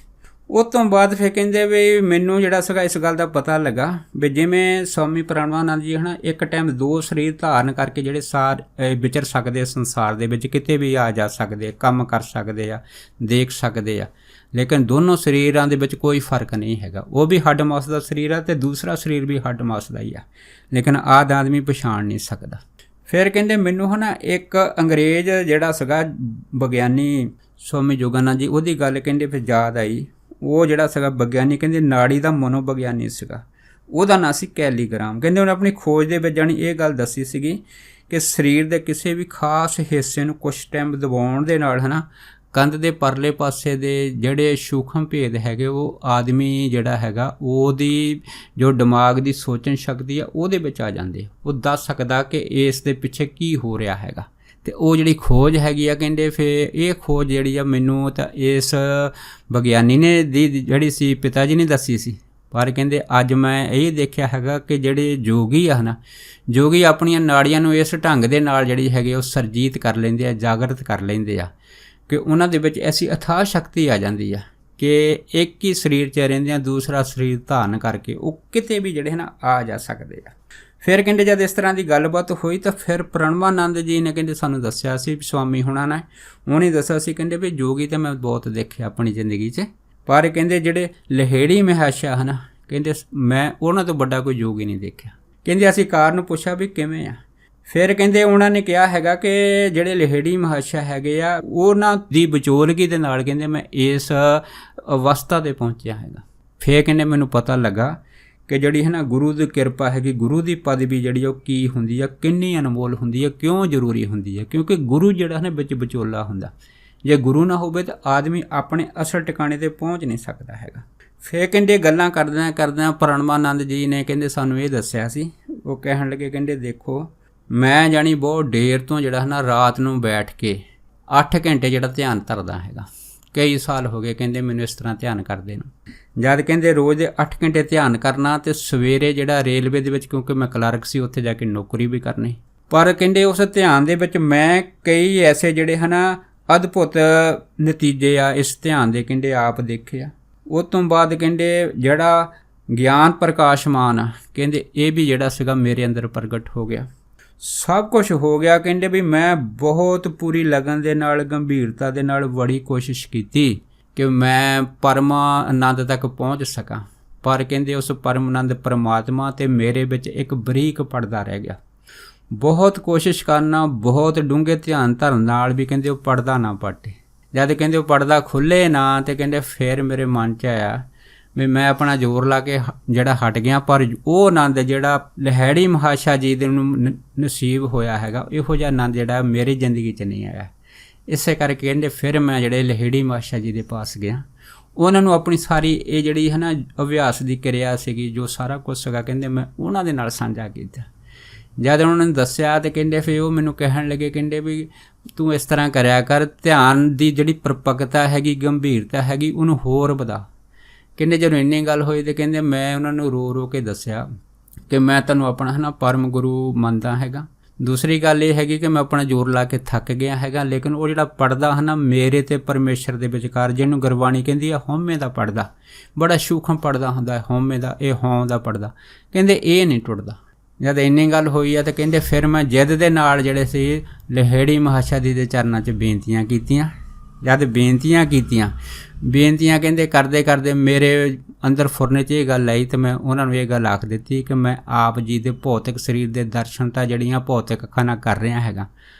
ਉਸ ਤੋਂ ਬਾਅਦ ਫਿਰ ਵੀ ਮੈਨੂੰ ਜਿਹੜਾ ਸੀਗਾ ਇਸ ਗੱਲ ਦਾ ਪਤਾ ਲੱਗਾ ਵੀ ਜਿਵੇਂ ਸਵਾਮੀ ਪ੍ਰਣਵਾਨੰਦ ਜੀ ਇੱਕ ਟਾਈਮ 2 ਸਰੀਰ ਧਾਰਨ ਕਰਕੇ ਜਿਹੜੇ ਵਿਚਰ ਸਕਦੇ ਸੰਸਾਰ ਦੇ ਵਿੱਚ, ਕਿਤੇ ਵੀ ਆ ਜਾ ਸਕਦੇ, ਕੰਮ ਕਰ ਸਕਦੇ ਆ, ਦੇਖ ਸਕਦੇ ਆ, ਲੇਕਿਨ ਦੋਨੋਂ ਸਰੀਰਾਂ ਦੇ ਵਿੱਚ ਕੋਈ ਫਰਕ ਨਹੀਂ ਹੈਗਾ। ਉਹ ਵੀ ਹੱਡ ਮਾਸ ਦਾ ਸਰੀਰ ਆ ਅਤੇ ਦੂਸਰਾ ਸਰੀਰ ਵੀ ਹੱਡ ਮਾਸ ਦਾ ਹੀ ਆ, ਲੇਕਿਨ ਆਦ ਆਦਮੀ ਪਛਾਣ ਨਹੀਂ ਸਕਦਾ। ਫਿਰ ਮੈਨੂੰ ਇੱਕ ਅੰਗਰੇਜ਼ ਜਿਹੜਾ ਸੀਗਾ ਵਿਗਿਆਨੀ ਸਵਾਮੀ ਜੋਗਾਨੰਦ ਜੀ, ਉਹਦੀ ਗੱਲ ਫਿਰ ਯਾਦ ਆਈ। ਉਹ ਜਿਹੜਾ ਸੀਗਾ ਵਿਗਿਆਨੀ ਨਾੜੀ ਦਾ ਮਨੋਵਿਗਿਆਨੀ ਸੀਗਾ, ਉਹਦਾ ਨਾਂ ਸੀ ਕੈਲੀਗ੍ਰਾਮ। ਉਹਨੇ ਆਪਣੀ ਖੋਜ ਦੇ ਵਿੱਚ ਜਾਣੀ ਇਹ ਗੱਲ ਦੱਸੀ ਸੀਗੀ ਕਿ ਸਰੀਰ ਦੇ ਕਿਸੇ ਵੀ ਖਾਸ ਹਿੱਸੇ ਨੂੰ ਕੁਛ ਟਾਈਮ ਦਬਾਉਣ ਦੇ ਨਾਲ ਕੰਧ ਦੇ ਪਰਲੇ ਪਾਸੇ ਦੇ ਜਿਹੜੇ ਸੂਖਮ ਭੇਦ ਹੈਗੇ ਉਹ ਆਦਮੀ ਜਿਹੜਾ ਹੈਗਾ ਉਹਦੀ ਜੋ ਦਿਮਾਗ ਦੀ ਸੋਚਣ ਸ਼ਕਤੀ ਆ ਉਹਦੇ ਵਿੱਚ ਆ ਜਾਂਦੇ। ਉਹ ਦੱਸ ਸਕਦਾ ਕਿ ਇਸ ਦੇ ਪਿੱਛੇ ਕੀ ਹੋ ਰਿਹਾ ਹੈਗਾ। ਅਤੇ ਉਹ ਜਿਹੜੀ ਖੋਜ ਹੈਗੀ ਆ ਫਿਰ ਇਹ ਖੋਜ ਜਿਹੜੀ ਆ ਮੈਨੂੰ ਤਾਂ ਇਸ ਵਿਗਿਆਨੀ ਨੇ ਜਿਹੜੀ ਸੀ ਪਿਤਾ ਜੀ ਨੇ ਦੱਸੀ ਸੀ, ਪਰ ਅੱਜ ਮੈਂ ਇਹ ਦੇਖਿਆ ਹੈਗਾ ਕਿ ਜਿਹੜੇ ਯੋਗੀ ਆ ਯੋਗੀ ਆਪਣੀਆਂ ਨਾੜੀਆਂ ਨੂੰ ਇਸ ਢੰਗ ਦੇ ਨਾਲ ਜਿਹੜੀ ਹੈਗੀ ਉਹ ਸਰਜੀਤ ਕਰ ਲੈਂਦੇ ਆ, ਜਾਗਰਤ ਕਰ ਲੈਂਦੇ ਆ ਕਿ ਉਹਨਾਂ ਦੇ ਵਿੱਚ ਐਸੀ ਅਥਾਹ ਸ਼ਕਤੀ ਆ ਜਾਂਦੀ ਆ ਕਿ ਇੱਕ ਹੀ ਸਰੀਰ 'ਚ ਰਹਿੰਦਿਆਂ ਦੂਸਰਾ ਸਰੀਰ ਧਾਰਨ ਕਰਕੇ ਉਹ ਕਿਤੇ ਵੀ ਜਿਹੜੇ ਆ ਜਾ ਸਕਦੇ ਆ। ਫਿਰ ਜਦ ਇਸ ਤਰ੍ਹਾਂ ਦੀ ਗੱਲਬਾਤ ਹੋਈ ਤਾਂ ਫਿਰ ਪ੍ਰਣਵਾਨੰਦ ਜੀ ਨੇ ਸਾਨੂੰ ਦੱਸਿਆ ਸੀ ਸਵਾਮੀ ਹੁਣਾਂ ਨੇ, ਉਹਨੇ ਦੱਸਿਆ ਸੀ ਵੀ ਜੋਗੀ ਤਾਂ ਮੈਂ ਬਹੁਤ ਦੇਖਿਆ ਆਪਣੀ ਜ਼ਿੰਦਗੀ 'ਚ, ਪਰ ਜਿਹੜੇ ਲਹੇੜੀ ਮਹਾਸ਼ਾ ਮੈਂ ਉਹਨਾਂ ਤੋਂ ਵੱਡਾ ਕੋਈ ਯੋਗੀ ਨਹੀਂ ਦੇਖਿਆ। ਅਸੀਂ ਕਾਰਨ ਪੁੱਛਿਆ ਵੀ ਕਿਵੇਂ ਆ। ਫਿਰ ਉਹਨਾਂ ਨੇ ਕਿਹਾ ਹੈਗਾ ਕਿ ਜਿਹੜੇ ਲਹੇੜੀ ਮਹਾਸ਼ਾ ਹੈਗੇ ਆ ਉਹਨਾਂ ਦੀ ਵਿਚੋਲਗੀ ਦੇ ਨਾਲ ਮੈਂ ਇਸ ਅਵਸਥਾ 'ਤੇ ਪਹੁੰਚਿਆ ਹੈਗਾ। ਫਿਰ ਮੈਨੂੰ ਪਤਾ ਲੱਗਾ ਕਿ ਜਿਹੜੀ ਗੁਰੂ ਦੀ ਕਿਰਪਾ ਹੈਗੀ, ਗੁਰੂ ਦੀ ਪਦਵੀ ਜਿਹੜੀ ਉਹ ਕੀ ਹੁੰਦੀ ਆ, ਕਿੰਨੀ ਅਨਮੋਲ ਹੁੰਦੀ ਆ, ਕਿਉਂ ਜ਼ਰੂਰੀ ਹੁੰਦੀ ਹੈ, ਕਿਉਂਕਿ ਗੁਰੂ ਜਿਹੜਾ ਵਿੱਚ ਵਿਚੋਲਾ ਹੁੰਦਾ। ਜੇ ਗੁਰੂ ਨਾ ਹੋਵੇ ਤਾਂ ਆਦਮੀ ਆਪਣੇ ਅਸਲ ਟਿਕਾਣੇ 'ਤੇ ਪਹੁੰਚ ਨਹੀਂ ਸਕਦਾ ਹੈਗਾ। ਫਿਰ ਗੱਲਾਂ ਕਰਦਿਆਂ ਪ੍ਰਣਵਾਨੰਦ ਜੀ ਨੇ ਸਾਨੂੰ ਇਹ ਦੱਸਿਆ ਸੀ। ਉਹ ਕਹਿਣ ਲੱਗੇ ਦੇਖੋ ਮੈਂ ਜਾਣੀ ਬਹੁਤ ਦੇਰ ਤੋਂ ਜਿਹੜਾ ਰਾਤ ਨੂੰ ਬੈਠ ਕੇ 8 ਘੰਟੇ ਜਿਹੜਾ ਧਿਆਨ ਧਰਦਾ ਹੈਗਾ। ਕਈ ਸਾਲ ਹੋ ਗਏ ਮੈਨੂੰ ਇਸ ਤਰ੍ਹਾਂ ਧਿਆਨ ਕਰਦੇ ਨੂੰ। ਜਦ ਰੋਜ਼ ਦੇ 8 ਘੰਟੇ ਧਿਆਨ ਕਰਨਾ ਅਤੇ ਸਵੇਰੇ ਜਿਹੜਾ ਰੇਲਵੇ ਦੇ ਵਿੱਚ, ਕਿਉਂਕਿ ਮੈਂ ਕਲਰਕ ਸੀ ਉੱਥੇ ਜਾ ਕੇ ਨੌਕਰੀ ਵੀ ਕਰਨੀ, ਪਰ ਉਸ ਧਿਆਨ ਦੇ ਵਿੱਚ ਮੈਂ ਕਈ ਐਸੇ ਜਿਹੜੇ ਅਦਭੁਤ ਨਤੀਜੇ ਆ ਇਸ ਧਿਆਨ ਦੇ ਆਪ ਦੇਖੇ ਆ। ਉਸ ਤੋਂ ਬਾਅਦ ਜਿਹੜਾ ਗਿਆਨ ਪ੍ਰਕਾਸ਼ਮਾਨ ਆ ਇਹ ਵੀ ਜਿਹੜਾ ਸੀਗਾ ਮੇਰੇ ਅੰਦਰ ਪ੍ਰਗਟ ਹੋ ਗਿਆ। ਸਭ ਕੁਝ ਹੋ ਗਿਆ। ਵੀ ਮੈਂ ਬਹੁਤ ਪੂਰੀ ਲਗਨ ਦੇ ਨਾਲ, ਗੰਭੀਰਤਾ ਦੇ ਨਾਲ ਬੜੀ ਕੋਸ਼ਿਸ਼ ਕੀਤੀ ਕਿ ਮੈਂ ਪਰਮ ਆਨੰਦ ਤੱਕ ਪਹੁੰਚ ਸਕਾਂ, ਪਰ ਉਸ ਪਰਮ ਆਨੰਦ ਪਰਮਾਤਮਾ ਅਤੇ ਮੇਰੇ ਵਿੱਚ ਇੱਕ ਬਰੀਕ ਪਰਦਾ ਰਹਿ ਗਿਆ। ਬਹੁਤ ਕੋਸ਼ਿਸ਼ ਕਰਨਾ, ਬਹੁਤ ਡੂੰਘੇ ਧਿਆਨ ਧਰਨ ਨਾਲ ਵੀ ਉਹ ਪਰਦਾ ਨਾ ਪੱਟੇ। ਜਦ ਉਹ ਪਰਦਾ ਖੁੱਲ੍ਹੇ ਨਾ ਅਤੇ ਫਿਰ ਮੇਰੇ ਮਨ 'ਚ ਆਇਆ ਵੀ ਮੈਂ ਆਪਣਾ ਜ਼ੋਰ ਲਾ ਕੇ ਜਿਹੜਾ ਹਟ ਗਿਆ, ਪਰ ਉਹ ਆਨੰਦ ਜਿਹੜਾ ਲਹੇੜੀ ਮਹਾਸ਼ਾ ਜੀ ਦੇ ਨੂੰ ਨਸੀਬ ਹੋਇਆ ਹੈਗਾ, ਇਹੋ ਜਿਹਾ ਆਨੰਦ ਜਿਹੜਾ ਮੇਰੀ ਜ਼ਿੰਦਗੀ 'ਚ ਨਹੀਂ ਆਇਆ। ਇਸੇ ਕਰਕੇ ਫਿਰ ਮੈਂ ਜਿਹੜੇ ਲਹੇੜੀ ਮਹਾਸ਼ਾ ਜੀ ਦੇ ਪਾਸ ਗਿਆ। ਉਹਨਾਂ ਨੂੰ ਆਪਣੀ ਸਾਰੀ ਇਹ ਜਿਹੜੀ ਅਭਿਆਸ ਦੀ ਕਿਰਿਆ ਸੀਗੀ, ਜੋ ਸਾਰਾ ਕੁਝ ਸੀਗਾ ਮੈਂ ਉਹਨਾਂ ਦੇ ਨਾਲ ਸਾਂਝਾ ਕੀਤਾ। ਜਦ ਉਹਨਾਂ ਨੇ ਦੱਸਿਆ ਅਤੇ ਫਿਰ ਉਹ ਮੈਨੂੰ ਕਹਿਣ ਲੱਗੇ ਵੀ ਤੂੰ ਇਸ ਤਰ੍ਹਾਂ ਕਰਿਆ ਕਰ, ਧਿਆਨ ਦੀ ਜਿਹੜੀ ਪਰਪੱਕਤਾ ਹੈਗੀ, ਗੰਭੀਰਤਾ ਹੈਗੀ, ਉਹਨੂੰ ਹੋਰ ਵਧਾ। ਜਦੋਂ ਇੰਨੀ ਗੱਲ ਹੋਈ ਤਾਂ ਮੈਂ ਉਹਨਾਂ ਨੂੰ ਰੋ ਰੋ ਕੇ ਦੱਸਿਆ ਕਿ ਮੈਂ ਤੁਹਾਨੂੰ ਆਪਣਾ ਪਰਮ ਗੁਰੂ ਮੰਨਦਾ ਹੈਗਾ। ਦੂਸਰੀ ਗੱਲ ਇਹ ਹੈਗੀ ਕਿ ਮੈਂ ਆਪਣਾ ਜ਼ੋਰ ਲਾ ਕੇ ਥੱਕ ਗਿਆ ਹੈਗਾ, ਲੇਕਿਨ ਉਹ ਜਿਹੜਾ ਪੜਦਾ ਮੇਰੇ ਅਤੇ ਪਰਮੇਸ਼ਰ ਦੇ ਵਿਚਕਾਰ, ਜਿਹਨੂੰ ਗੁਰਬਾਣੀ ਕਹਿੰਦੀ ਆ ਹਉਮੈ ਦਾ ਪੜਦਾ, ਬੜਾ ਸੂਖਮ ਪੜਦਾ ਹੁੰਦਾ ਹਉਮੈ ਦਾ, ਇਹ ਹਉਂ ਦਾ ਪੜਦਾ, ਇਹ ਨਹੀਂ ਟੁੱਟਦਾ। ਜਦ ਇੰਨੀ ਗੱਲ ਹੋਈ ਆ ਤਾਂ ਫਿਰ ਮੈਂ ਜਿੱਦ ਦੇ ਨਾਲ ਜਿਹੜੇ ਸੀ ਲਹੇੜੀ ਮਹਾਸ਼ਾ ਜੀ ਦੇ ਚਰਨਾਂ 'ਚ ਬੇਨਤੀਆਂ ਕੀਤੀਆਂ। ਜਦ ਬੇਨਤੀਆਂ ਕਰਦੇ ਕਰਦੇ ਮੇਰੇ ਅੰਦਰ ਫੁਰਨੇ 'ਚ ਇਹ ਗੱਲ ਆਈ ਅਤੇ ਮੈਂ ਉਹਨਾਂ ਨੂੰ ਇਹ ਗੱਲ ਆਖ ਦਿੱਤੀ ਕਿ ਮੈਂ ਆਪ ਜੀ ਦੇ ਭੌਤਿਕ ਸਰੀਰ ਦੇ ਦਰਸ਼ਨ ਤਾਂ ਜਿਹੜੀਆਂ ਭੌਤਿਕ ਅੱਖਾਂ ਨਾਲ ਕਰ ਰਿਹਾ ਹੈਗਾ,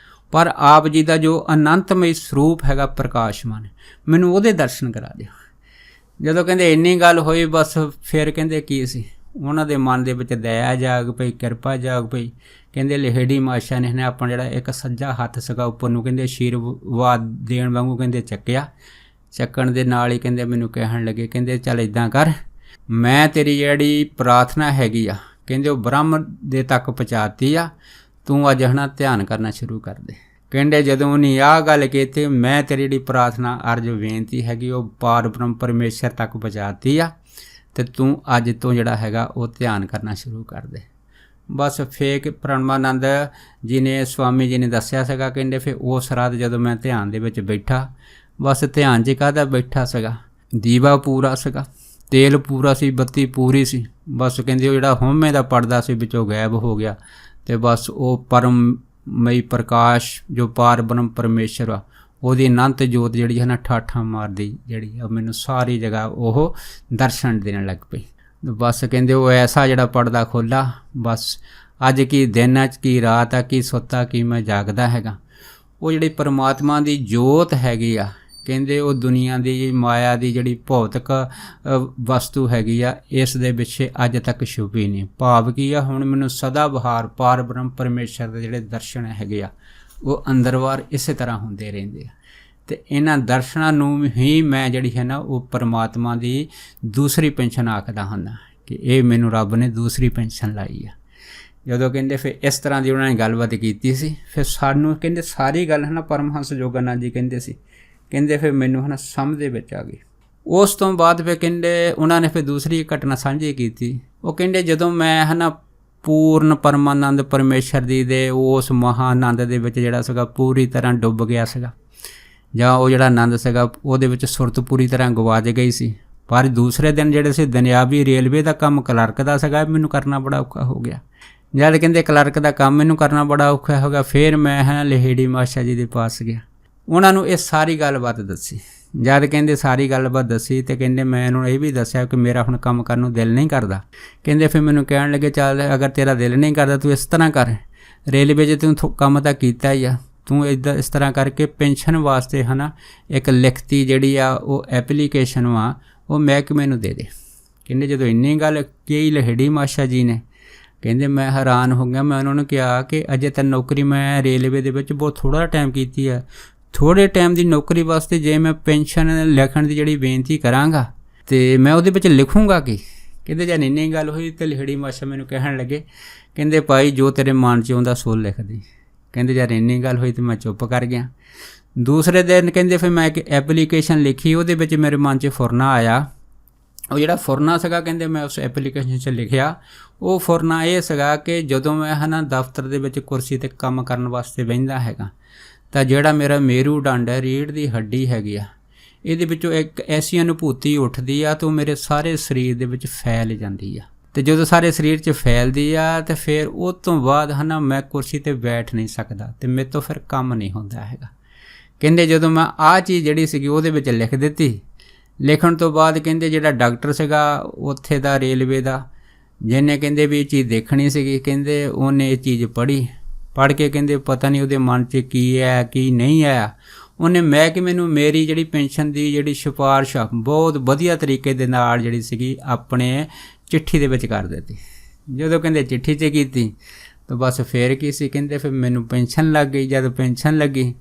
ਪਰ ਆਪ ਜੀ ਦਾ ਜੋ ਅਨੰਤਮਈ ਸਰੂਪ ਹੈਗਾ ਪ੍ਰਕਾਸ਼ਮਾਨ, ਮੈਨੂੰ ਉਹਦੇ ਦਰਸ਼ਨ ਕਰਾ ਦਿਓ। ਜਦੋਂ ਕਹਿੰਦੇ ਇੰਨੀ ਗੱਲ ਹੋਈ ਬਸ ਫਿਰ ਕਹਿੰਦੇ ਕੀ ਸੀ, ਉਹਨਾਂ ਦੇ ਮਨ ਦੇ ਵਿੱਚ ਦਇਆ ਜਾਗ ਪਈ, ਕਿਰਪਾ ਜਾਗ ਪਈ। ਕਹਿੰਦੇ ਲਹੇੜੀ ਮਾਸ਼ਾ ਨੇ ਆਪਣਾ ਜਿਹੜਾ ਇੱਕ ਸੱਜਾ ਹੱਥ ਸੀਗਾ ਉੱਪਰ ਨੂੰ ਕਹਿੰਦੇ ਆਸ਼ੀਰਵਾਦ ਦੇਣ ਵਾਂਗੂ ਕਹਿੰਦੇ ਚੱਕਿਆ। ਚੱਕਣ ਦੇ ਨਾਲ ਹੀ ਕਹਿੰਦੇ ਮੈਨੂੰ ਕਹਿਣ ਲੱਗੇ, ਕਹਿੰਦੇ ਚੱਲ ਇੱਦਾਂ ਕਰ, ਮੈਂ ਤੇਰੀ ਜਿਹੜੀ ਪ੍ਰਾਰਥਨਾ ਹੈਗੀ ਆ ਕਹਿੰਦੇ ਉਹ ਬ੍ਰਹਮ ਦੇ ਤੱਕ ਪਹੁੰਚਾਤੀ ਆ, ਤੂੰ ਅੱਜ ਧਿਆਨ ਕਰਨਾ ਸ਼ੁਰੂ ਕਰ ਦੇ। ਕਹਿੰਦੇ ਜਦੋਂ ਉਹਨੇ ਆਹ ਗੱਲ ਕੀਤੀ, ਮੈਂ ਤੇਰੀ ਜਿਹੜੀ ਪ੍ਰਾਰਥਨਾ ਅਰਜ ਬੇਨਤੀ ਹੈਗੀ ਉਹ ਪਾਰ ਬ੍ਰਹਮ ਪਰਮੇਸ਼ਰ ਤੱਕ ਪਹੁੰਚਾਤੀ ਆ, ਅਤੇ ਤੂੰ ਅੱਜ ਤੋਂ ਜਿਹੜਾ ਉਹ ਧਿਆਨ ਕਰਨਾ ਸ਼ੁਰੂ ਕਰ ਦੇ। ਬਸ ਫੇਰ ਪਰਮਾਨੰਦ ਜੀ ਨੇ ਸਵਾਮੀ ਜੀ ਨੇ ਦੱਸਿਆ ਸੀਗਾ, ਕਹਿੰਦੇ ਫਿਰ ਉਸ ਰਾਤ ਜਦੋਂ ਮੈਂ ਧਿਆਨ ਦੇ ਵਿੱਚ ਬੈਠਾ, ਬਸ ਧਿਆਨ 'ਚ ਕਾਹਦਾ ਬੈਠਾ ਸੀਗਾ, ਦੀਵਾ ਪੂਰਾ ਸੀਗਾ, ਤੇਲ ਪੂਰਾ ਸੀ, ਬੱਤੀ ਪੂਰੀ ਸੀ। ਬਸ ਕਹਿੰਦੇ ਉਹ ਜਿਹੜਾ ਹਉਮੈ ਦਾ ਪਰਦਾ ਸੀ ਵਿੱਚੋਂ ਗਾਇਬ ਹੋ ਗਿਆ, ਅਤੇ ਬਸ ਉਹ ਪਰਮਮਈ ਪ੍ਰਕਾਸ਼ ਜੋ ਪਾਰ ਬ੍ਰਹਮ ਪਰਮੇਸ਼ਰ ਆ ਉਹਦੀ ਅਨੰਤ ਜੋਤ ਜਿਹੜੀ ਠਾਠਾਂ ਮਾਰਦੀ ਜਿਹੜੀ ਮੈਨੂੰ ਸਾਰੀ ਜਗ੍ਹਾ ਉਹ ਦਰਸ਼ਨ ਦੇਣ ਲੱਗ ਪਈ। ਬਸ ਕਹਿੰਦੇ ਉਹ ਐਸਾ ਜਿਹੜਾ ਪਰਦਾ ਖੋਲ੍ਹਾ, ਬਸ ਅੱਜ ਕੀ ਦਿਨ 'ਚ ਕੀ ਰਾਤ ਆ, ਕੀ ਸੁੱਤਾ ਕੀ ਮੈਂ ਜਾਗਦਾ ਹੈਗਾ। ਉਹ ਜਿਹੜੀ ਪਰਮਾਤਮਾ ਦੀ ਜੋਤ ਹੈਗੀ ਆ, ਕਹਿੰਦੇ ਉਹ ਦੁਨੀਆ ਦੀ ਮਾਇਆ ਦੀ ਜਿਹੜੀ ਭੌਤਿਕ ਵਸਤੂ ਹੈਗੀ ਆ, ਇਸ ਦੇ ਪਿੱਛੇ ਅੱਜ ਤੱਕ ਛੁਪੀ ਨਹੀਂ। ਭਾਵ ਕੀ ਆ, ਹੁਣ ਮੈਨੂੰ ਸਦਾ ਬਹਾਰ ਪਾਰ ਬ੍ਰਹਮ ਪਰਮੇਸ਼ਰ ਦੇ ਜਿਹੜੇ ਦਰਸ਼ਨ ਹੈਗੇ ਆ ਉਹ ਅੰਦਰ ਬਾਹਰ ਇਸੇ ਤਰ੍ਹਾਂ ਹੁੰਦੇ ਰਹਿੰਦੇ ਆ। ਅਤੇ ਇਹਨਾਂ ਦਰਸ਼ਨਾਂ ਨੂੰ ਹੀ ਮੈਂ ਜਿਹੜੀ ਉਹ ਪਰਮਾਤਮਾ ਦੀ ਦੂਸਰੀ ਪੈਨਸ਼ਨ ਆਖਦਾ ਹੁੰਦਾ, ਕਿ ਇਹ ਮੈਨੂੰ ਰੱਬ ਨੇ ਦੂਸਰੀ ਪੈਨਸ਼ਨ ਲਾਈ ਆ। ਜਦੋਂ ਕਹਿੰਦੇ ਫਿਰ ਇਸ ਤਰ੍ਹਾਂ ਦੀ ਉਹਨਾਂ ਨੇ ਗੱਲਬਾਤ ਕੀਤੀ ਸੀ, ਫਿਰ ਸਾਨੂੰ ਕਹਿੰਦੇ ਸਾਰੀ ਗੱਲ ਪਰਮਹੰਸ ਜੋਗਾਨੰਦ ਜੀ ਕਹਿੰਦੇ ਸੀ, ਕਹਿੰਦੇ ਫਿਰ ਮੈਨੂੰ ਸਮਝ ਦੇ ਵਿੱਚ ਆ ਗਈ। ਉਸ ਤੋਂ ਬਾਅਦ ਫਿਰ ਕਹਿੰਦੇ ਉਹਨਾਂ ਨੇ ਫਿਰ ਦੂਸਰੀ ਘਟਨਾ ਸਾਂਝੀ ਕੀਤੀ। ਉਹ ਕਹਿੰਦੇ ਜਦੋਂ ਮੈਂ ਪੂਰਨ ਪਰਮਾਨੰਦ ਪਰਮੇਸ਼ਰ ਜੀ ਦੇ ਉਸ ਮਹਾਨੰਦ ਦੇ ਵਿੱਚ ਜਿਹੜਾ ਸੀਗਾ ਪੂਰੀ ਤਰ੍ਹਾਂ ਡੁੱਬ ਗਿਆ ਸੀਗਾ, ਜਾਂ ਉਹ ਜਿਹੜਾ ਆਨੰਦ ਸੀਗਾ ਉਹਦੇ ਵਿੱਚ ਸੁਰਤ ਪੂਰੀ ਤਰ੍ਹਾਂ ਗਵਾਚ ਗਈ ਸੀ। ਪਰ ਦੂਸਰੇ ਦਿਨ ਜਿਹੜੇ ਸੀ ਦੁਨਿਆਵੀ ਰੇਲਵੇ ਦਾ ਕੰਮ ਕਲਰਕ ਦਾ ਸੀਗਾ, ਮੈਨੂੰ ਕਰਨਾ ਬੜਾ ਔਖਾ ਹੋ ਗਿਆ। ਜਦ ਕਹਿੰਦੇ ਕਲਰਕ ਦਾ ਕੰਮ ਮੈਨੂੰ ਕਰਨਾ ਬੜਾ ਔਖਾ ਹੋ ਗਿਆ, ਫਿਰ ਮੈਂ ਲਹੇੜੀ ਮਾਸ਼ਾ ਜੀ ਦੇ ਪਾਸ ਗਿਆ, ਉਹਨਾਂ ਨੂੰ ਇਹ ਸਾਰੀ ਗੱਲਬਾਤ ਦੱਸੀ। ਜਦ ਕਹਿੰਦੇ ਸਾਰੀ ਗੱਲਬਾਤ ਦੱਸੀ ਅਤੇ ਕਹਿੰਦੇ ਮੈਂ ਇਹਨਾਂ ਨੂੰ ਇਹ ਵੀ ਦੱਸਿਆ ਕਿ ਮੇਰਾ ਹੁਣ ਕੰਮ ਕਰਨ ਨੂੰ ਦਿਲ ਨਹੀਂ ਕਰਦਾ। ਕਹਿੰਦੇ ਫਿਰ ਮੈਨੂੰ ਕਹਿਣ ਲੱਗੇ, ਚੱਲ ਅਗਰ ਤੇਰਾ ਦਿਲ ਨਹੀਂ ਕਰਦਾ ਤੂੰ ਇਸ ਤਰ੍ਹਾਂ ਕਰ, ਰੇਲਵੇ 'ਚ ਤੂੰ ਕੰਮ ਤਾਂ ਕੀਤਾ ਹੀ ਆ, ਤੂੰ ਇੱਦਾਂ ਇਸ ਤਰ੍ਹਾਂ ਕਰਕੇ ਪੈਨਸ਼ਨ ਵਾਸਤੇ ਇੱਕ ਲਿਖਤੀ ਜਿਹੜੀ ਆ ਉਹ ਐਪਲੀਕੇਸ਼ਨ ਵਾ ਉਹ ਮਹਿਕਮੇ ਨੂੰ ਦੇ ਦੇ। ਕਹਿੰਦੇ ਜਦੋਂ ਇੰਨੀ ਗੱਲ ਕਹੀ ਲਹੇੜੀ ਮਾਸ਼ਾ ਜੀ ਨੇ, ਕਹਿੰਦੇ ਮੈਂ ਹੈਰਾਨ ਹੋ ਗਿਆ। ਮੈਂ ਉਹਨਾਂ ਨੂੰ ਕਿਹਾ ਕਿ ਅਜੇ ਤਾਂ ਨੌਕਰੀ ਮੈਂ ਰੇਲਵੇ ਦੇ ਵਿੱਚ ਬਹੁਤ ਥੋੜ੍ਹਾ ਟਾਈਮ ਕੀਤੀ ਆ, ਥੋੜ੍ਹੇ ਟਾਈਮ ਦੀ ਨੌਕਰੀ ਵਾਸਤੇ ਜੇ ਮੈਂ ਪੈਨਸ਼ਨ ਲਿਖਣ ਦੀ ਜਿਹੜੀ ਬੇਨਤੀ ਕਰਾਂਗਾ ਅਤੇ ਮੈਂ ਉਹਦੇ ਵਿੱਚ ਲਿਖੂੰਗਾ ਕੀ। ਕਹਿੰਦੇ ਜਦ ਇੰਨੀ ਗੱਲ ਹੋਈ ਤਾਂ ਲਹੇੜੀ ਮਾਸ਼ਾ ਮੈਨੂੰ ਕਹਿਣ ਲੱਗੇ, ਕਹਿੰਦੇ ਭਾਈ ਜੋ ਤੇਰੇ ਮਨ 'ਚ ਆਉਂਦਾ ਸੋ ਲਿਖ ਦੇ। ਕਹਿੰਦੇ ਜਦ ਇੰਨੀ ਗੱਲ ਹੋਈ ਤਾਂ ਮੈਂ ਚੁੱਪ ਕਰ ਗਿਆ। ਦੂਸਰੇ ਦਿਨ ਕਹਿੰਦੇ ਫਿਰ ਮੈਂ ਇੱਕ ਐਪਲੀਕੇਸ਼ਨ ਲਿਖੀ, ਉਹਦੇ ਵਿੱਚ ਮੇਰੇ ਮਨ 'ਚ ਫੁਰਨਾ ਆਇਆ। ਉਹ ਜਿਹੜਾ ਫੁਰਨਾ ਸੀਗਾ ਕਹਿੰਦੇ ਮੈਂ ਉਸ ਐਪਲੀਕੇਸ਼ਨ 'ਚ ਲਿਖਿਆ, ਉਹ ਫੁਰਨਾ ਇਹ ਸੀਗਾ ਕਿ ਜਦੋਂ ਮੈਂ ਦਫ਼ਤਰ ਦੇ ਵਿੱਚ ਕੁਰਸੀ 'ਤੇ ਕੰਮ ਕਰਨ ਵਾਸਤੇ ਬਹਿੰਦਾ ਹੈਗਾ ਤਾਂ ਜਿਹੜਾ ਮੇਰਾ ਮੇਰੂ ਡੰਡ ਹੈ, ਰੀੜ੍ਹ ਦੀ ਹੱਡੀ ਹੈਗੀ ਆ, ਇਹਦੇ ਵਿੱਚੋਂ ਇੱਕ ਐਸੀ ਅਨੁਭੂਤੀ ਉੱਠਦੀ ਆ ਤਾਂ ਮੇਰੇ ਸਾਰੇ ਸਰੀਰ ਦੇ ਵਿੱਚ ਫੈਲ ਜਾਂਦੀ ਆ। ਅਤੇ ਜਦੋਂ ਸਾਰੇ ਸਰੀਰ 'ਚ ਫੈਲਦੀ ਆ ਅਤੇ ਫਿਰ ਉਹ ਤੋਂ ਬਾਅਦ ਮੈਂ ਕੁਰਸੀ 'ਤੇ ਬੈਠ ਨਹੀਂ ਸਕਦਾ ਅਤੇ ਮੇਰੇ ਤੋਂ ਫਿਰ ਕੰਮ ਨਹੀਂ ਹੁੰਦਾ ਹੈਗਾ। ਕਹਿੰਦੇ ਜਦੋਂ ਮੈਂ ਆਹ ਚੀਜ਼ ਜਿਹੜੀ ਸੀਗੀ ਉਹਦੇ ਵਿੱਚ ਲਿਖ ਦਿੱਤੀ, ਲਿਖਣ ਤੋਂ ਬਾਅਦ ਕਹਿੰਦੇ ਜਿਹੜਾ ਡਾਕਟਰ ਸੀਗਾ ਉੱਥੇ ਦਾ ਰੇਲਵੇ ਦਾ, ਜਿਹਨੇ ਕਹਿੰਦੇ ਵੀ ਇਹ ਚੀਜ਼ ਦੇਖਣੀ ਸੀਗੀ, ਕਹਿੰਦੇ ਉਹਨੇ ਇਹ ਚੀਜ਼ ਪੜ੍ਹ ਕੇ ਕਹਿੰਦੇ ਪਤਾ ਨਹੀਂ ਉਹਦੇ ਮਨ 'ਚ ਕੀ ਆਇਆ ਕੀ ਨਹੀਂ ਆਇਆ, ਉਹਨੇ ਮਹਿਕਮੇ ਨੂੰ ਮੇਰੀ ਜਿਹੜੀ ਪੈਨਸ਼ਨ ਦੀ ਜਿਹੜੀ ਸਿਫਾਰਿਸ਼ ਆ ਬਹੁਤ ਵਧੀਆ ਤਰੀਕੇ ਦੇ ਨਾਲ ਜਿਹੜੀ ਸੀਗੀ ਆਪਣੇ ਚਿੱਠੀ ਦੇ ਵਿੱਚ ਕਰ ਦਿੱਤੀ। ਜਦੋਂ ਕਹਿੰਦੇ ਚਿੱਠੀ 'ਚ ਕੀਤੀ ਤਾਂ ਬਸ ਫਿਰ ਕੀ ਸੀ, ਕਹਿੰਦੇ ਫਿਰ ਮੈਨੂੰ ਪੈਨਸ਼ਨ ਲੱਗ ਗਈ। ਜਦ ਪੈਨਸ਼ਨ ਲੱਗੀ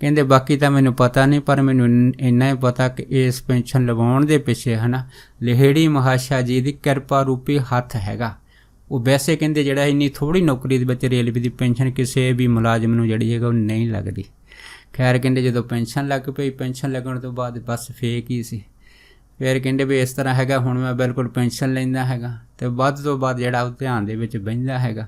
ਕਹਿੰਦੇ ਬਾਕੀ ਤਾਂ ਮੈਨੂੰ ਪਤਾ ਨਹੀਂ, ਪਰ ਮੈਨੂੰ ਇੰਨਾ ਹੀ ਪਤਾ ਕਿ ਇਸ ਪੈਨਸ਼ਨ ਲਵਾਉਣ ਦੇ ਪਿੱਛੇ ਲਹੇੜੀ ਮਹਾਸ਼ਾ ਜੀ ਦੀ ਕਿਰਪਾ ਰੂਪੀ ਹੱਥ ਹੈਗਾ। ਉਹ ਵੈਸੇ ਕਹਿੰਦੇ ਜਿਹੜਾ ਇੰਨੀ ਥੋੜ੍ਹੀ ਨੌਕਰੀ ਦੇ ਵਿੱਚ ਰੇਲਵੇ ਦੀ ਪੈਨਸ਼ਨ ਕਿਸੇ ਵੀ ਮੁਲਾਜ਼ਮ ਨੂੰ ਜਿਹੜੀ ਹੈਗਾ ਉਹ ਨਹੀਂ ਲੱਗਦੀ। ਖੈਰ ਕਹਿੰਦੇ ਜਦੋਂ ਪੈਨਸ਼ਨ ਲੱਗ ਪਈ, ਪੈਨਸ਼ਨ ਲੱਗਣ ਤੋਂ ਬਾਅਦ ਬਸ ਫੇਕ ਹੀ ਸੀ। ਫਿਰ ਕਹਿੰਦੇ ਵੀ ਇਸ ਤਰ੍ਹਾਂ ਹੈਗਾ, ਹੁਣ ਮੈਂ ਬਿਲਕੁਲ ਪੈਨਸ਼ਨ ਲੈਂਦਾ ਹੈਗਾ ਅਤੇ ਵੱਧ ਤੋਂ ਵੱਧ ਜਿਹੜਾ ਉਹ ਧਿਆਨ ਦੇ ਵਿੱਚ ਬਹਿੰਦਾ ਹੈਗਾ।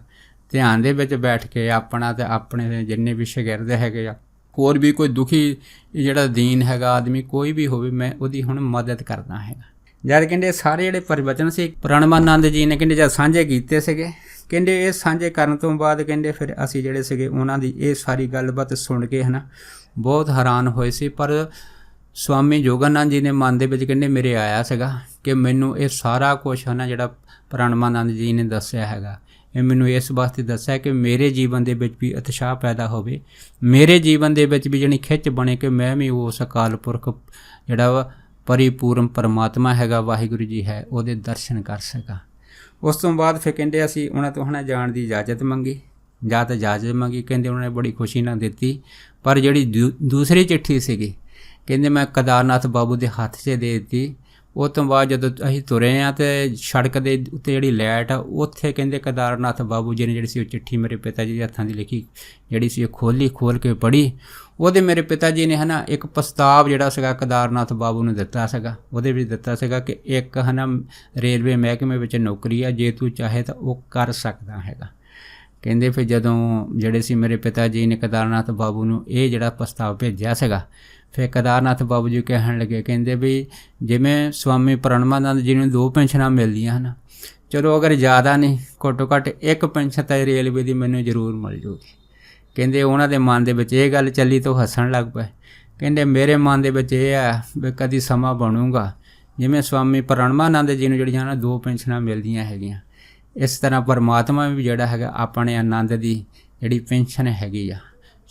ਧਿਆਨ ਦੇ ਵਿੱਚ ਬੈਠ ਕੇ ਆਪਣਾ ਅਤੇ ਆਪਣੇ ਜਿੰਨੇ ਵੀ ਸ਼ਾਗਿਰਦ ਹੈਗੇ ਆ, ਹੋਰ ਵੀ ਕੋਈ ਦੁਖੀ ਜਿਹੜਾ ਦੀਨ ਹੈਗਾ ਆਦਮੀ ਕੋਈ ਵੀ ਹੋਵੇ, ਮੈਂ ਉਹਦੀ ਹੁਣ ਮਦਦ ਕਰਦਾ ਹੈਗਾ। ਜਦ ਕਹਿੰਦੇ ਸਾਰੇ ਜਿਹੜੇ ਪ੍ਰਵਚਨ ਸੀ ਪ੍ਰਣਮਾਨੰਦ ਜੀ ਨੇ ਕਹਿੰਦੇ ਜਦ ਸਾਂਝੇ ਕੀਤੇ ਸੀਗੇ, ਕਹਿੰਦੇ ਇਹ ਸਾਂਝੇ ਕਰਨ ਤੋਂ ਬਾਅਦ ਕਹਿੰਦੇ ਫਿਰ ਅਸੀਂ ਜਿਹੜੇ ਸੀਗੇ ਉਹਨਾਂ ਦੀ ਇਹ ਸਾਰੀ ਗੱਲਬਾਤ ਸੁਣ ਕੇ ਬਹੁਤ ਹੈਰਾਨ ਹੋਏ ਸੀ। ਪਰ ਸਵਾਮੀ ਯੋਗਾਨੰਦ ਜੀ ਨੇ ਮਨ ਦੇ ਵਿੱਚ ਕਹਿੰਦੇ ਮੇਰੇ ਆਇਆ ਸੀਗਾ ਕਿ ਮੈਨੂੰ ਇਹ ਸਾਰਾ ਕੁਛ ਜਿਹੜਾ ਪ੍ਰਣਮਾਨੰਦ ਜੀ ਨੇ ਦੱਸਿਆ ਹੈਗਾ, ਇਹ ਮੈਨੂੰ ਇਸ ਵਾਸਤੇ ਦੱਸਿਆ ਕਿ ਮੇਰੇ ਜੀਵਨ ਦੇ ਵਿੱਚ ਵੀ ਉਤਸ਼ਾਹ ਪੈਦਾ ਹੋਵੇ, ਮੇਰੇ ਜੀਵਨ ਦੇ ਵਿੱਚ ਵੀ ਜਿਹੜੀ ਖਿੱਚ ਬਣੇ ਕਿ ਮੈਂ ਵੀ ਉਸ ਅਕਾਲ ਪੁਰਖ ਜਿਹੜਾ ਵਾ ਪਰਿਪੂਰਨ ਪਰਮਾਤਮਾ ਹੈਗਾ, ਵਾਹਿਗੁਰੂ ਜੀ ਹੈ, ਉਹਦੇ ਦਰਸ਼ਨ ਕਰ ਸਕਾਂ। ਉਸ ਤੋਂ ਬਾਅਦ ਫਿਰ ਕਹਿੰਦੇ ਅਸੀਂ ਉਹਨਾਂ ਤੋਂ ਹੁਣ ਜਾਣ ਦੀ ਇਜਾਜ਼ਤ ਮੰਗੀ, ਇਜਾਜ਼ਤ ਮੰਗੀ, ਕਹਿੰਦੇ ਉਹਨਾਂ ਨੇ ਬੜੀ ਖੁਸ਼ੀ ਨਾਲ ਦਿੱਤੀ। ਪਰ ਜਿਹੜੀ ਦੂਸਰੀ ਚਿੱਠੀ ਸੀਗੀ ਕਹਿੰਦੇ ਮੈਂ ਕੇਦਾਰਨਾਥ ਬਾਬੂ ਦੇ ਹੱਥ 'ਚ ਦੇ ਦਿੱਤੀ। ਉਹ ਤੋਂ ਬਾਅਦ ਜਦੋਂ ਅਸੀਂ ਤੁਰੇ ਹਾਂ ਅਤੇ ਸੜਕ ਦੇ ਉੱਤੇ ਜਿਹੜੀ ਲਾਈਟ ਆ ਉੱਥੇ ਕਹਿੰਦੇ ਕੇਦਾਰਨਾਥ ਬਾਬੂ ਜੀ ਨੇ ਜਿਹੜੀ ਸੀ ਉਹ ਚਿੱਠੀ ਮੇਰੇ ਪਿਤਾ ਜੀ ਦੇ ਹੱਥਾਂ ਦੀ ਲਿਖੀ ਜਿਹੜੀ ਸੀ ਉਹ ਖੋਲ੍ਹ ਕੇ ਪੜ੍ਹੀ। ਉਹਦੇ ਮੇਰੇ ਪਿਤਾ ਜੀ ਨੇ ਹੈ ਨਾ ਇੱਕ ਪ੍ਰਸਤਾਵ ਜਿਹੜਾ ਸੀਗਾ ਕੇਦਾਰਨਾਥ ਬਾਬੂ ਨੂੰ ਦਿੱਤਾ ਸੀਗਾ। ਉਹਦੇ ਵਿੱਚ ਦਿੱਤਾ ਸੀਗਾ ਕਿ ਇੱਕ ਹੈ ਨਾ ਰੇਲਵੇ ਮਹਿਕਮੇ ਵਿੱਚ ਨੌਕਰੀ ਆ, ਜੇ ਤੂੰ ਚਾਹੇ ਤਾਂ ਉਹ ਕਰ ਸਕਦਾ ਹੈਗਾ। ਕਹਿੰਦੇ ਫਿਰ ਜਦੋਂ ਜਿਹੜੇ ਸੀ ਮੇਰੇ ਪਿਤਾ ਜੀ ਨੇ ਕੇਦਾਰਨਾਥ ਬਾਬੂ ਨੂੰ ਇਹ ਜਿਹੜਾ ਪ੍ਰਸਤਾਵ ਭੇਜਿਆ ਸੀਗਾ, ਫਿਰ ਕੇਦਾਰਨਾਥ ਬਾਬੂ ਜੀ ਕਹਿਣ ਲੱਗੇ, ਕਹਿੰਦੇ ਵੀ ਜਿਵੇਂ ਸਵਾਮੀ ਪ੍ਰਣਮਾਨੰਦ ਜੀ ਨੂੰ 2 ਪੈਨਸ਼ਨਾਂ ਮਿਲਦੀਆਂ ਹਨ, ਚਲੋ ਅਗਰ ਜ਼ਿਆਦਾ ਨਹੀਂ ਘੱਟੋ ਘੱਟ 1 ਪੈਨਸ਼ਨ ਤਾਂ ਰੇਲਵੇ ਦੀ ਮੈਨੂੰ ਜ਼ਰੂਰ ਮਿਲ ਜੂਗੀ। ਕਹਿੰਦੇ ਉਹਨਾਂ ਦੇ ਮਨ ਦੇ ਵਿੱਚ ਇਹ ਗੱਲ ਚੱਲੀ ਤਾਂ ਉਹ ਹੱਸਣ ਲੱਗ ਪਏ। ਕਹਿੰਦੇ ਮੇਰੇ ਮਨ ਦੇ ਵਿੱਚ ਇਹ ਹੈ ਵੀ ਕਦੀ ਸਮਾਂ ਬਣੂਗਾ ਜਿਵੇਂ ਸਵਾਮੀ ਪ੍ਰਣਮਾਨੰਦ ਜੀ ਨੂੰ ਜਿਹੜੀਆਂ ਨਾ 2 ਪੈਨਸ਼ਨਾਂ ਮਿਲਦੀਆਂ ਹੈਗੀਆਂ, ਇਸ ਤਰ੍ਹਾਂ ਪਰਮਾਤਮਾ ਵੀ ਜਿਹੜਾ ਹੈਗਾ ਆਪਣੇ ਆਨੰਦ ਦੀ ਜਿਹੜੀ ਪੈਨਸ਼ਨ ਹੈਗੀ ਆ,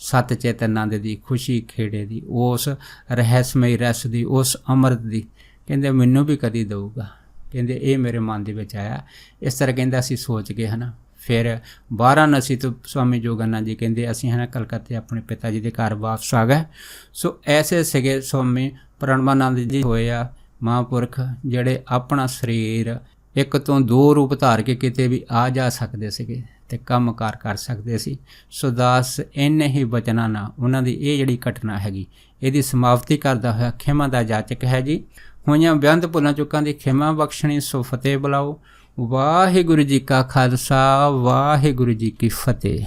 ਸਤ ਚਿਤ ਆਨੰਦ ਦੀ, ਖੁਸ਼ੀ ਖੇੜੇ ਦੀ, ਉਸ ਰਹੱਸਮਈ ਰਸ ਦੀ, ਉਸ ਅੰਮ੍ਰਿਤ ਦੀ, ਕਹਿੰਦੇ ਮੈਨੂੰ ਵੀ ਕਦੀ ਦਊਗਾ। ਕਹਿੰਦੇ ਇਹ ਮੇਰੇ ਮਨ ਦੇ ਵਿੱਚ ਆਇਆ। ਇਸ ਤਰ੍ਹਾਂ ਕਹਿੰਦਾ ਅਸੀਂ ਸੋਚ ਕੇ ਹੈ ਨਾ ਫਿਰ ਵਾਰਾਣਸੀ ਤੋਂ ਸਵਾਮੀ ਜੋਗਾਨੰਦ ਜੀ ਕਹਿੰਦੇ ਅਸੀਂ ਹੈ ਨਾ ਕਲਕੱਤੇ ਆਪਣੇ ਪਿਤਾ ਜੀ ਦੇ ਘਰ ਵਾਪਸ ਆ ਗਏ। ਸੋ ਐਸੇ ਸੀਗੇ ਸਵਾਮੀ ਪ੍ਰਣਮਾਨੰਦ ਜੀ ਹੋਏ ਆ ਮਹਾਂਪੁਰਖ ਜਿਹੜੇ ਆਪਣਾ ਸਰੀਰ 1 ਤੋਂ 2 ਰੂਪ ਧਾਰ ਕੇ ਕਿਤੇ ਵੀ ਆ ਜਾ ਸਕਦੇ ਸੀਗੇ ਅਤੇ ਕੰਮ ਕਾਰ ਕਰ ਸਕਦੇ ਸੀ। ਸੋ ਦਾਸ ਇੰਨੇ ਹੀ ਬਚਨਾਂ ਨਾਲ ਉਹਨਾਂ ਦੀ ਇਹ ਜਿਹੜੀ ਘਟਨਾ ਹੈਗੀ ਇਹਦੀ ਸਮਾਪਤੀ ਕਰਦਾ ਹੋਇਆ ਖਿਮਾ ਦਾ ਜਾਚਕ ਹੈ ਜੀ। ਹੋਈਆਂ ਬੇਅੰਤ ਭੁੱਲਾਂ ਚੁੱਕਾਂ ਦੀ ਖਿਮਾ ਬਖਸ਼ਣੀ, ਸੋ ਫਤਿਹ ਬੁਲਾਓ। ਵਾਹਿਗੁਰੂ ਜੀ ਕਾ ਖਾਲਸਾ, ਵਾਹਿਗੁਰੂ ਜੀ ਕੀ ਫਤਿਹ।